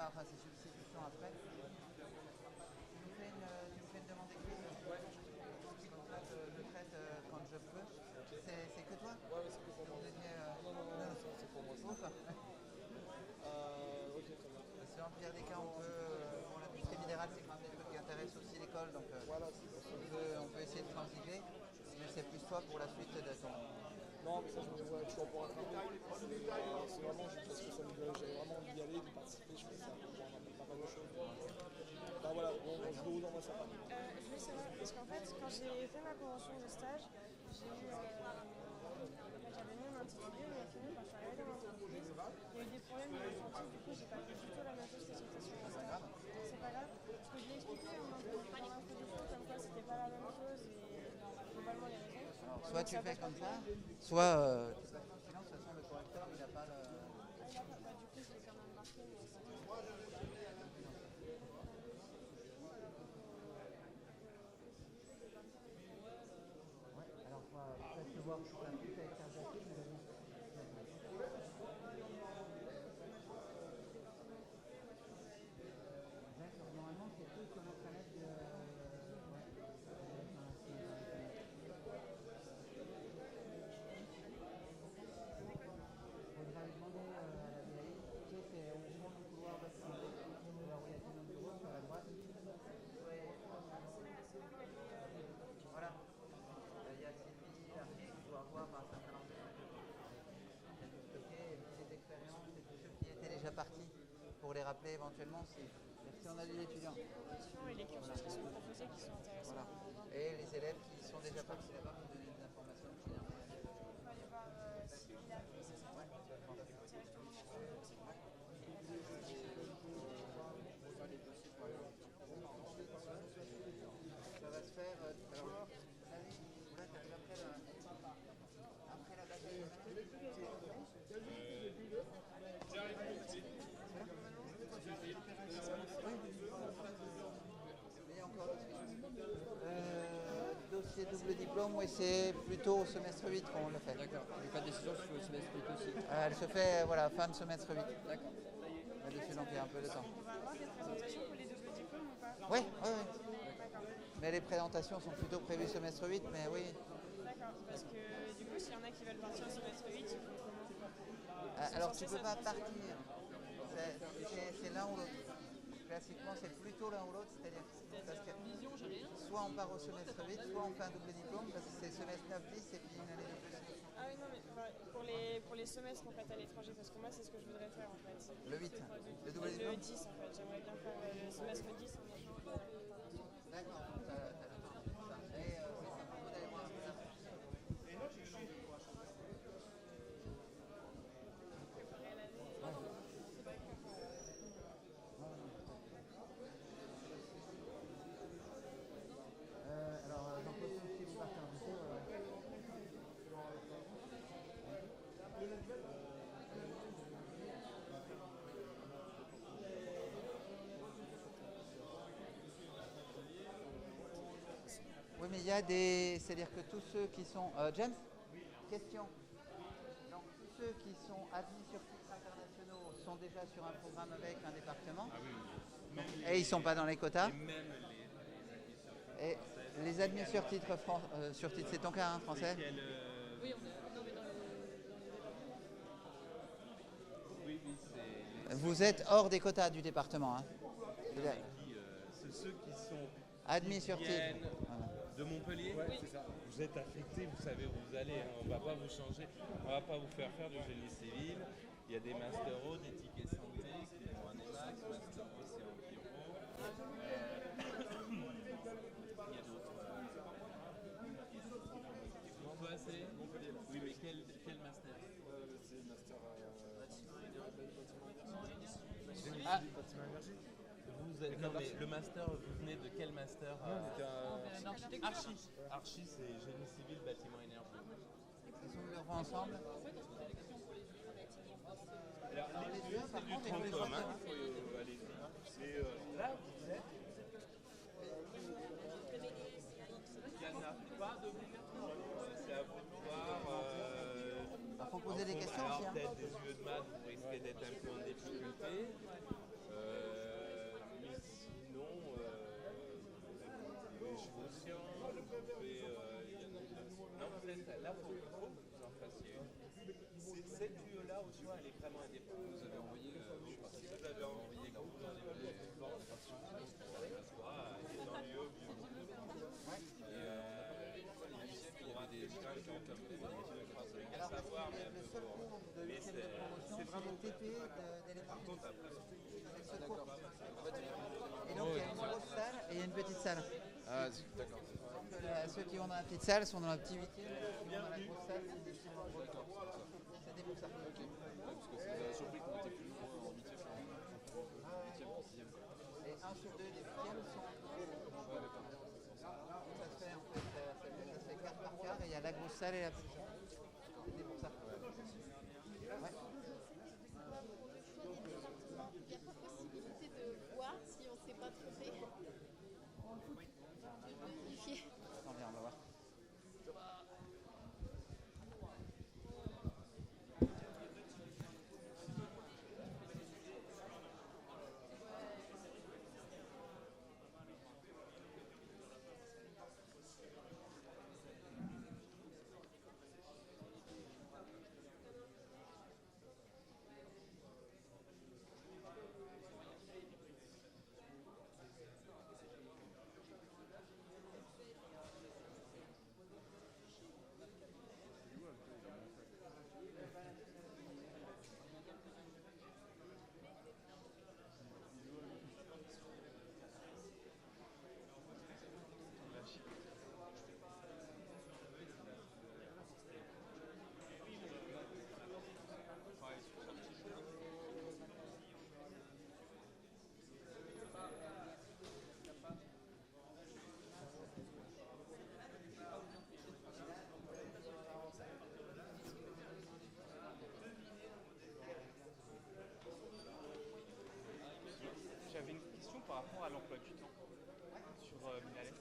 Enfin, c'est substitution après. Tu me fais une demande écrite. Ouais. Comme ça, je traite quand je peux. C'est que toi? Ouais, c'est que pour moi. Non, c'est pour moi. Ok, très bien. Parce qu'en pire des cas, on peut. Pour l'industrie minérale, c'est quand même des trucs qui intéressent aussi l'école, donc voilà, on peut essayer de transiger. Mais c'est plus toi pour la suite de ton. Non, mais ça, je suis pour un détail. C'est vraiment juste parce que j'avais vraiment envie d'y aller, de participer. Je fais ça pour voir pas mal de choses. Ben voilà, bon, je vous envoie ça. Je voulais savoir, parce qu'en fait, quand j'ai fait ma convention de stage, j'avais mis un intitulé, mais finalement, quand je suis arrivée dans l'entreprise, il y a eu des problèmes de santé, du coup, j'ai pas fait du tout la même chose que c'était sur le stage. C'est pas grave. Ce que je l'ai expliqué en introduction, comme quoi c'était pas la même chose et globalement les raisons. Soit tu fais comme ça, soit tu passes en silence, de toute façon le correcteur il n'a pas le... Du coup je l'ai quand même marqué, mais c'est... Ouais, alors peut-être voir tout un truc avec Serge Jacquet, vous avez... D'accord, normalement c'est tout sur notre planète de... Partie pour les rappeler éventuellement si on a des étudiants. Et les cursus qui sont proposés qui sont intéressants. Voilà. Et les élèves qui sont déjà partis là-bas pour donner des informations. Il faut aller voir Sylvie Lapie, c'est ça? Ça va se faire. Alors, là, tu arrives après la bataille. Dossier double diplôme, oui, c'est plutôt au semestre 8 qu'on le fait. D'accord. Il n'y a pas de décision sur le semestre 8 aussi. Elle se fait, voilà, fin de semestre 8. D'accord. là-dessus, donc il y a un peu de temps. On va avoir des présentations pour les doubles diplômes ou pas? Oui, oui, oui. D'accord. Mais les présentations sont plutôt prévues semestre 8, mais oui. D'accord, parce que du coup, s'il y en a qui veulent partir au semestre 8, ils font comment? Alors tu ne peux pas partir. C'est l'un ou l'autre. Classiquement, c'est plutôt l'un ou l'autre, c'est-à-dire parce que soit on part au semestre 8, soit on fait un double diplôme, parce que c'est semestre 9-10 et puis une année de plus. Ah oui, non, mais enfin, pour les semestres en fait à l'étranger, parce que moi c'est ce que je voudrais faire en fait. Le 8, le double diplôme? Le 10 en fait, j'aimerais bien faire le semestre 10 en échange. D'accord, t'as le temps. Et c'est sympa d'aller voir un peu là. Alors, j'en pose une si vous partez un petit peu. Oui, mais il y a des... C'est-à-dire que tous ceux qui sont... James, question. Donc, tous ceux qui sont admis sur titres internationaux sont déjà sur un programme avec un département. Ah oui, oui. Et ils ne sont pas dans les quotas. Et même Et les admis sur titre, sur titre, c'est ton cas, hein, français? Oui, Oui, non, mais dans les oui, c'est... Vous êtes hors des quotas du département. Hein. C'est ceux qui sont admis sur titre. Voilà. De Montpellier. Ouais, c'est ça. Vous êtes affecté, vous savez où vous allez. Hein. On ne va pas vous changer, on ne va pas vous faire faire du génie civil. Il y a des Master O, des tickets santé qui vont en EMAX, Master O, c'est en bureau. Il y a d'autres. Toi, c'est Montpellier. Oui, mais quel master? C'est le master Ah. bâtiment énergie. Vous êtes, non, mais le master, vous venez de quel master? Archi, c'est génie civil, bâtiment énergie. Ils sont numéros ensemble. Alors, les deux, c'est du 30 com, hein. Allez-y. C'est là, vous êtes. Il n'y en a pas de c'est à vous de voir. Il faut poser des questions alors, aussi. Hein. Peut-être des yeux de maths, vous risquez d'être un peu en difficulté. Mais sinon, les géosciences, vous pouvez. Non, vous êtes là, il faut que vous en fassiez une. Cette UE-là, au choix, elle est vraiment indépendante. Vous avez envoyé, vous avez envoyé quand vous en avez elle est dans l'UE. Alors, le seul cours de 8e de promotion, c'est le TP d'électricité. C'est ce cours. Et donc, il y a une grosse salle et il y a une petite salle. Ah, d'accord. Ceux qui vont dans la petite salle sont dans la petite 8e, ceux qui vont dans la grosse salle, c'est des sont dans le gros. C'était pour ça. Ok. Parce que c'est surpris qu'on était plus ou moins en 8e, 6e. Et 1 sur 2 des 8e sont en gros. Ça se fait en fait, ça se fait quart par quart et il y a la grosse salle et la petite salle. C'était pour ça. Ouais. Il n'y a pas possibilité de voir si on ne s'est pas trompé. De vérifier. Attendez, on va voir. J'avais une question par rapport à l'emploi du temps sur Minalès.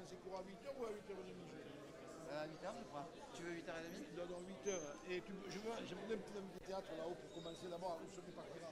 commencer cours à 8h ou à 8h30? À 8h, je crois. Tu veux 8h30? Non, 8h. Et j'aimerais bien un petit théâtre là-haut pour commencer d'abord où se partira.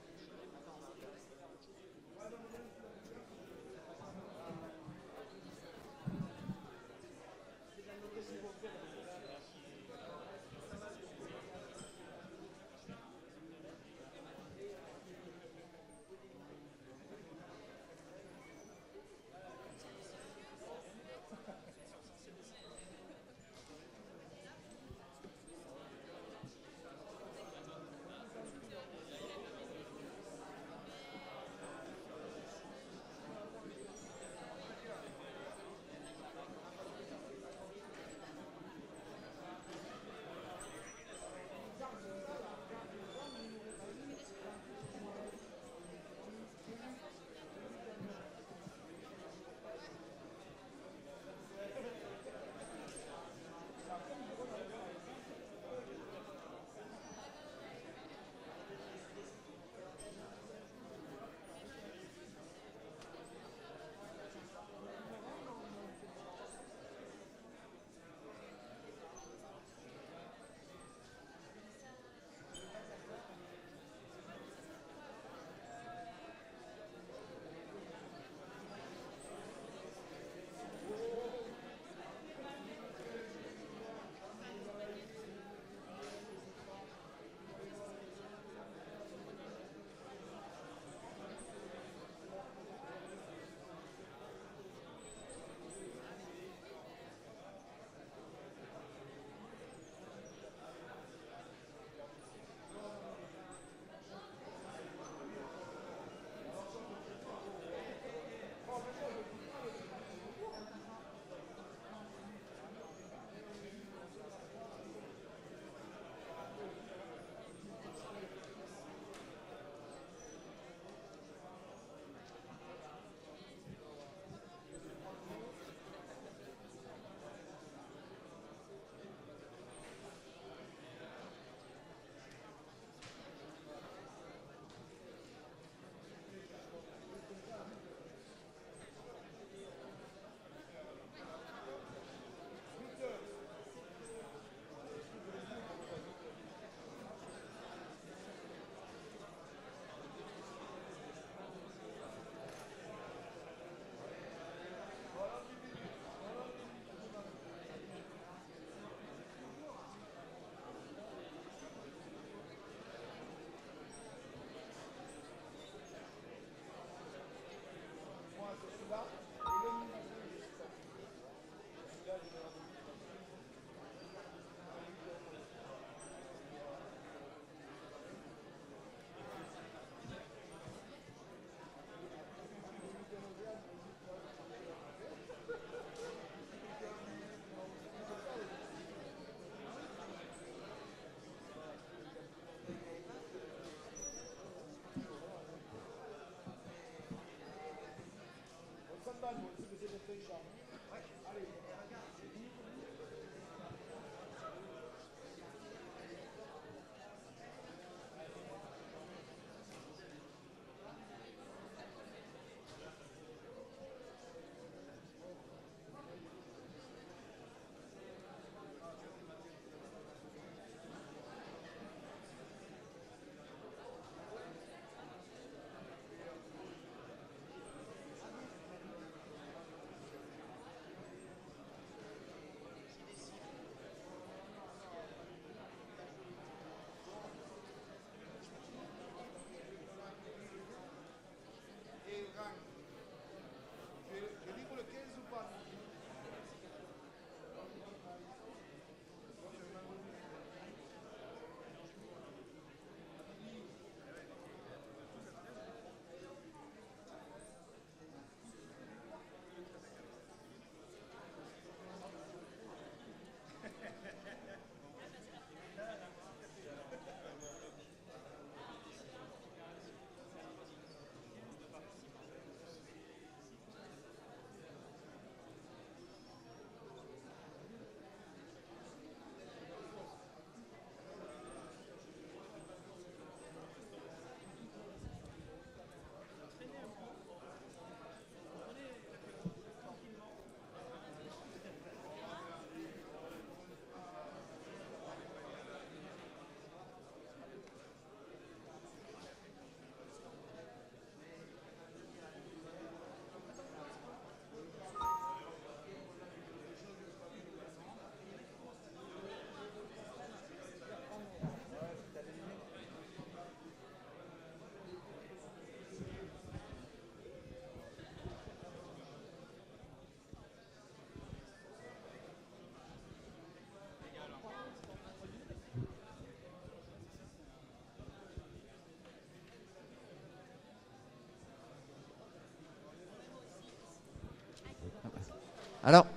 Alors,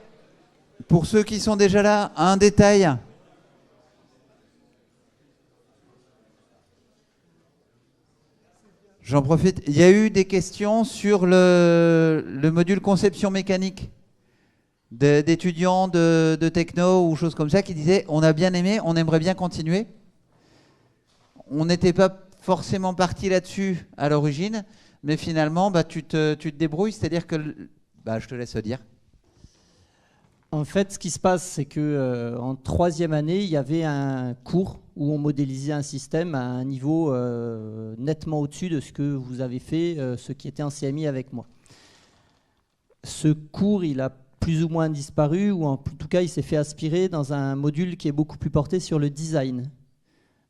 pour ceux qui sont déjà là, un détail. J'en profite. Il y a eu des questions sur le module conception mécanique d'étudiants de techno ou choses comme ça qui disaient on a bien aimé, on aimerait bien continuer. On n'était pas forcément parti là-dessus à l'origine, mais finalement tu te débrouilles, c'est-à-dire que je te laisse dire. En fait, ce qui se passe, c'est que en troisième année, il y avait un cours où on modélisait un système à un niveau nettement au-dessus de ce que vous avez fait, ceux qui étaient en CMI avec moi. Ce cours, il a plus ou moins disparu, ou en tout cas, il s'est fait aspirer dans un module qui est beaucoup plus porté sur le design.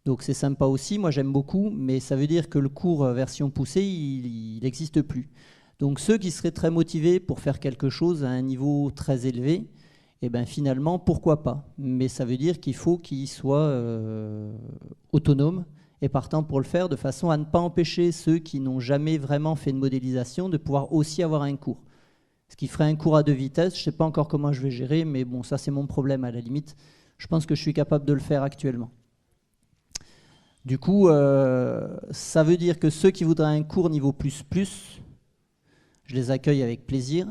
Donc c'est sympa aussi, moi j'aime beaucoup, mais ça veut dire que le cours version poussée, il n'existe plus. Donc ceux qui seraient très motivés pour faire quelque chose à un niveau très élevé, et bien finalement, pourquoi pas? Mais ça veut dire qu'il faut qu'ils soient autonomes et partant pour le faire de façon à ne pas empêcher ceux qui n'ont jamais vraiment fait de modélisation de pouvoir aussi avoir un cours. Ce qui ferait un cours à 2 vitesses, je ne sais pas encore comment je vais gérer, mais bon, ça c'est mon problème à la limite. Je pense que je suis capable de le faire actuellement. Du coup, ça veut dire que ceux qui voudraient un cours niveau plus, je les accueille avec plaisir.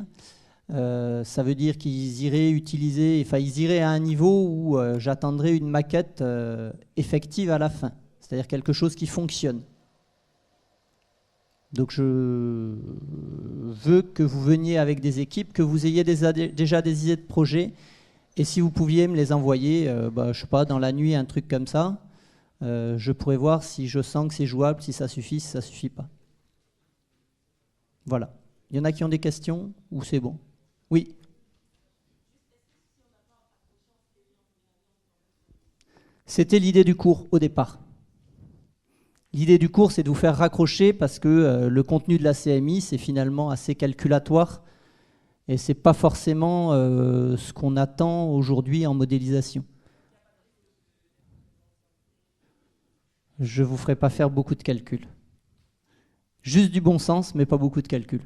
Ça veut dire qu'ils iraient utiliser, enfin ils iraient à un niveau où j'attendrai une maquette effective à la fin, c'est-à-dire quelque chose qui fonctionne. Donc je veux que vous veniez avec des équipes, que vous ayez déjà des idées de projet, et si vous pouviez me les envoyer, je sais pas, dans la nuit, un truc comme ça, je pourrais voir si je sens que c'est jouable, si ça suffit, si ça suffit pas. Voilà. Il y en a qui ont des questions ou c'est bon? Oui. C'était l'idée du cours au départ. L'idée du cours, c'est de vous faire raccrocher parce que le contenu de la CMI, c'est finalement assez calculatoire et c'est pas forcément ce qu'on attend aujourd'hui en modélisation. Je vous ferai pas faire beaucoup de calculs. Juste du bon sens, mais pas beaucoup de calculs.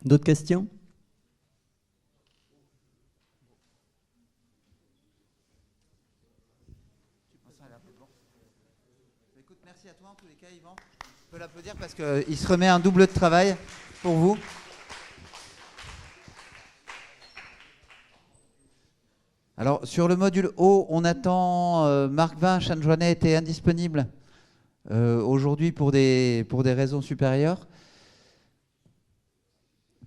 D'autres questions? Écoute, merci à toi en tous les cas, Yvan. On peut l'applaudir parce qu'il se remet un double de travail pour vous. Alors, sur le module O, on attend Marc Vin, Chanjoanet était indisponible aujourd'hui pour des raisons supérieures.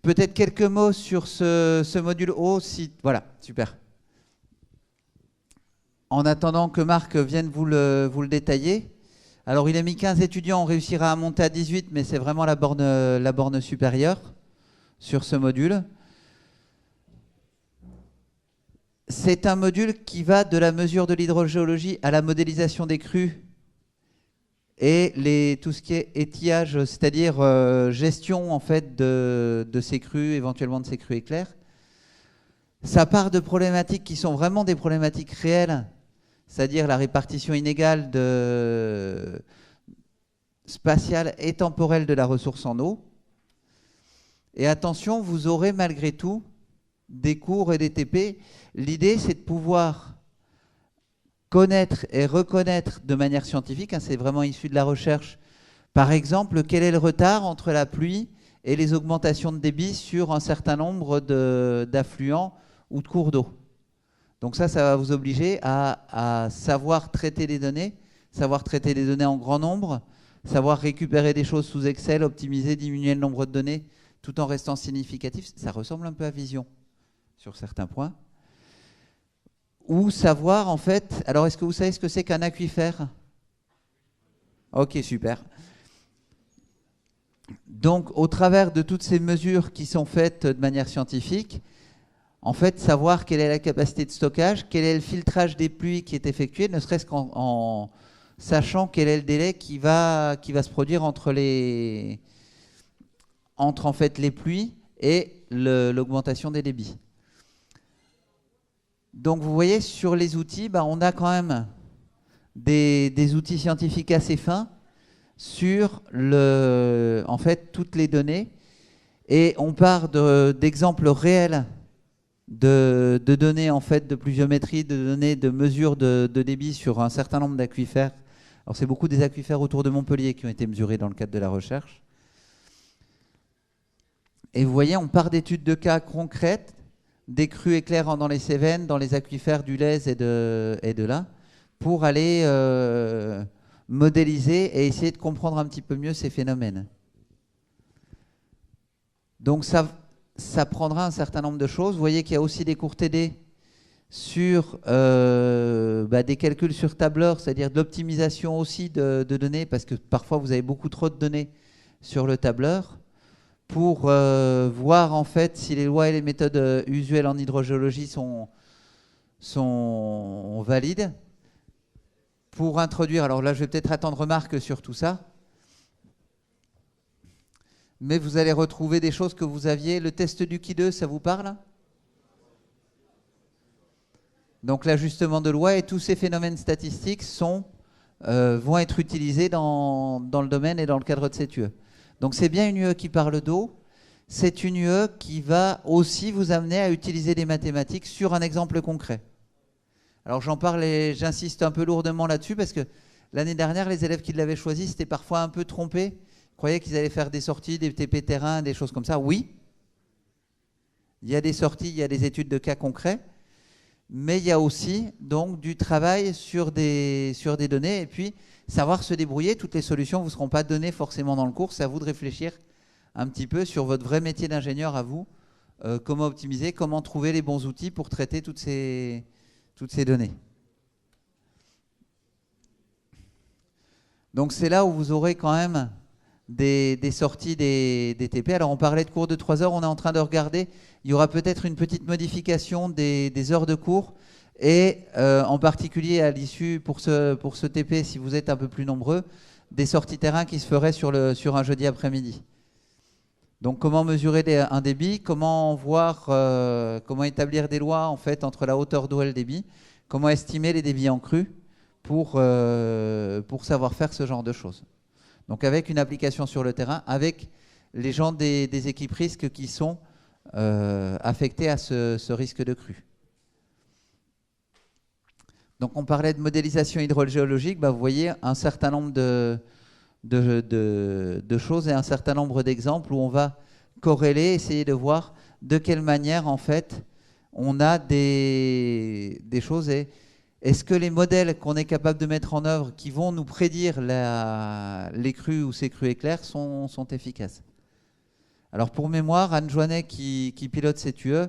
Peut-être quelques mots sur ce module O, si... Voilà, super. En attendant que Marc vienne vous le détailler. Alors, il a mis 15 étudiants, on réussira à monter à 18, mais c'est vraiment la borne supérieure sur ce module. C'est un module qui va de la mesure de l'hydrogéologie à la modélisation des crues et tout ce qui est étiage, c'est-à-dire gestion en fait de ces crues, éventuellement de ces crues éclairs. Ça part de problématiques qui sont vraiment des problématiques réelles, c'est-à-dire la répartition inégale spatiale et temporelle de la ressource en eau. Et attention, vous aurez malgré tout des cours et des TP. L'idée, c'est de pouvoir connaître et reconnaître de manière scientifique, hein, c'est vraiment issu de la recherche, par exemple, quel est le retard entre la pluie et les augmentations de débit sur un certain nombre d'affluents ou de cours d'eau. Donc ça va vous obliger à savoir traiter les données, savoir traiter les données en grand nombre, savoir récupérer des choses sous Excel, optimiser, diminuer le nombre de données, tout en restant significatif. Ça ressemble un peu à Vision sur certains points. Ou savoir en fait, alors est-ce que vous savez ce que c'est qu'un aquifère? Ok, super. Donc au travers de toutes ces mesures qui sont faites de manière scientifique, en fait savoir quelle est la capacité de stockage, quel est le filtrage des pluies qui est effectué, ne serait-ce qu'en sachant quel est le délai qui va se produire entre en fait les pluies et l'augmentation des débits. Donc vous voyez, sur les outils, on a quand même des outils scientifiques assez fins sur en fait, toutes les données. Et on part d'exemples réels de données en fait, de pluviométrie, de données de mesure de débit sur un certain nombre d'aquifères. Alors c'est beaucoup des aquifères autour de Montpellier qui ont été mesurés dans le cadre de la recherche. Et vous voyez, on part d'études de cas concrètes, des crues éclairant dans les Cévennes, dans les aquifères du Lez et de là, pour aller modéliser et essayer de comprendre un petit peu mieux ces phénomènes. Donc ça prendra un certain nombre de choses. Vous voyez qu'il y a aussi des cours TD sur des calculs sur tableur, c'est-à-dire de l'optimisation aussi de données, parce que parfois vous avez beaucoup trop de données sur le tableur, pour voir en fait si les lois et les méthodes usuelles en hydrogéologie sont valides. Pour introduire, alors là je vais peut-être attendre remarque sur tout ça, mais vous allez retrouver des choses que vous aviez. Le test du Qui2, ça vous parle? Donc l'ajustement de loi et tous ces phénomènes statistiques vont être utilisés dans le domaine et dans le cadre de cette UE. Donc c'est bien une UE qui parle d'eau. C'est une UE qui va aussi vous amener à utiliser des mathématiques sur un exemple concret. Alors j'en parle et j'insiste un peu lourdement là-dessus parce que l'année dernière, les élèves qui l'avaient choisi, c'était parfois un peu trompés. Ils croyaient qu'ils allaient faire des sorties, des TP terrain, des choses comme ça. Oui, il y a des sorties, il y a des études de cas concrets, mais il y a aussi donc du travail sur des données et puis savoir se débrouiller. Toutes les solutions ne vous seront pas données forcément dans le cours. C'est à vous de réfléchir un petit peu sur votre vrai métier d'ingénieur à vous. Comment optimiser, comment trouver les bons outils pour traiter toutes ces données. Donc c'est là où vous aurez quand même des sorties des TP. Alors on parlait de cours de 3 heures, on est en train de regarder. Il y aura peut-être une petite modification des heures de cours et en particulier à l'issue pour ce TP, si vous êtes un peu plus nombreux, des sorties terrain qui se feraient sur un jeudi après-midi. Donc comment mesurer un débit, comment voir, comment établir des lois en fait entre la hauteur d'eau et le débit, comment estimer les débits en crue pour savoir faire ce genre de choses. Donc avec une application sur le terrain, avec les gens des équipes risques qui sont affectés à ce risque de crue. Donc on parlait de modélisation hydrogéologique, vous voyez un certain nombre de choses et un certain nombre d'exemples où on va corréler, essayer de voir de quelle manière en fait on a des choses. Et est-ce que les modèles qu'on est capable de mettre en œuvre qui vont nous prédire les crues ou ces crues éclairs sont efficaces? Alors pour mémoire, Anne Joannet qui pilote cette UE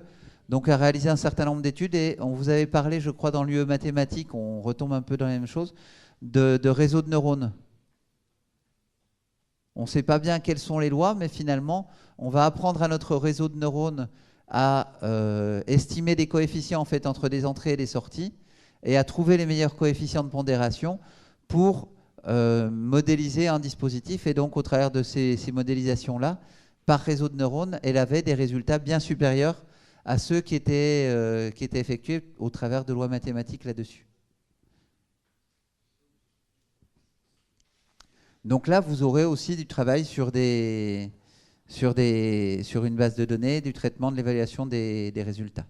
donc a réalisé un certain nombre d'études et on vous avait parlé, je crois, dans l'UE mathématiques, on retombe un peu dans la même chose, de réseaux de neurones. On ne sait pas bien quelles sont les lois, mais finalement, on va apprendre à notre réseau de neurones à estimer des coefficients en fait, entre des entrées et des sorties et à trouver les meilleurs coefficients de pondération pour modéliser un dispositif. Et donc, au travers de ces modélisations-là, par réseau de neurones, elle avait des résultats bien supérieurs à ceux qui étaient effectués au travers de lois mathématiques là-dessus. Donc là, vous aurez aussi du travail sur une base de données, du traitement, de l'évaluation des résultats.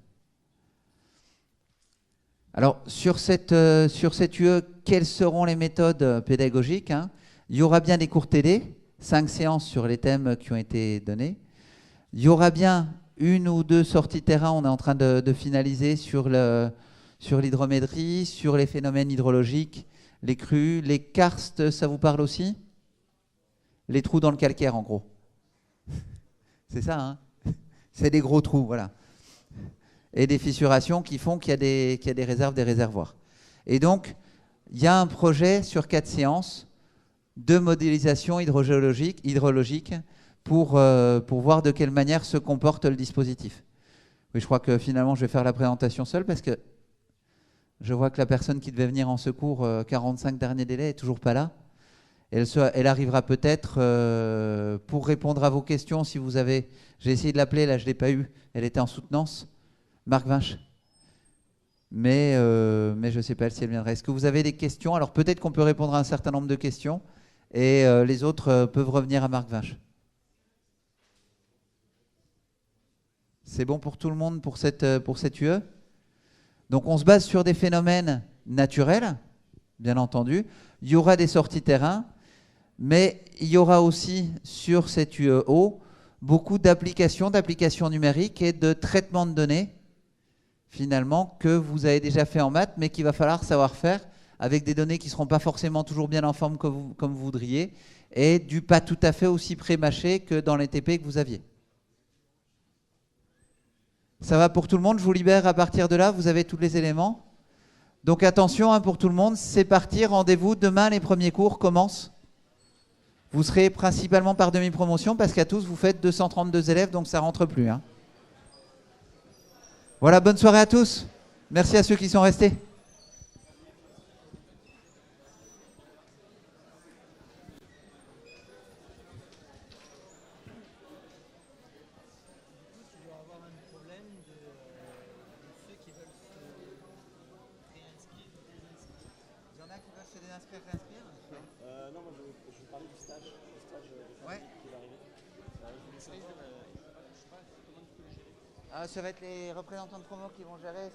Alors, sur cette UE, quelles seront les méthodes pédagogiques, hein? Il y aura bien des cours TD, 5 séances sur les thèmes qui ont été donnés. Il y aura bien 1 ou 2 sorties terrain, on est en train de finaliser sur l'hydrométrie, sur les phénomènes hydrologiques, les crues, les karstes, ça vous parle aussi? Les trous dans le calcaire, en gros. C'est ça, hein? C'est des gros trous, voilà. Et des fissurations qui font qu'il y a des réserves, des réservoirs. Et donc, il y a un projet sur 4 séances de modélisation hydrologique pour voir de quelle manière se comporte le dispositif. Oui, je crois que finalement, je vais faire la présentation seule parce que je vois que la personne qui devait venir en secours, 45 derniers délais, n'est toujours pas là. Elle arrivera peut-être pour répondre à vos questions si vous avez... J'ai essayé de l'appeler, là je ne l'ai pas eu. Elle était en soutenance. Marc Vinche. Mais je ne sais pas si elle viendra. Est-ce que vous avez des questions? Alors peut-être qu'on peut répondre à un certain nombre de questions et les autres peuvent revenir à Marc Vinche. C'est bon pour tout le monde pour cette UE? Donc on se base sur des phénomènes naturels, bien entendu. Il y aura des sorties terrain, mais il y aura aussi sur cette UEO beaucoup d'applications numériques et de traitement de données, finalement, que vous avez déjà fait en maths, mais qu'il va falloir savoir faire avec des données qui ne seront pas forcément toujours bien en forme comme vous voudriez, et du pas tout à fait aussi pré-mâché que dans les TP que vous aviez. Ça va pour tout le monde? Je vous libère à partir de là, vous avez tous les éléments. Donc attention hein, pour tout le monde, c'est parti, rendez-vous, demain les premiers cours commencent. Vous serez principalement par demi-promotion parce qu'à tous vous faites 232 élèves, donc ça rentre plus. Hein. Voilà, bonne soirée à tous. Merci à ceux qui sont restés. Non, moi je vais parler du stage. Ouais. Qui va arriver. Je sais pas comment tu peux le gérer. Ça va être les représentants de promo qui vont gérer.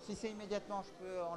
Si c'est immédiatement, je peux en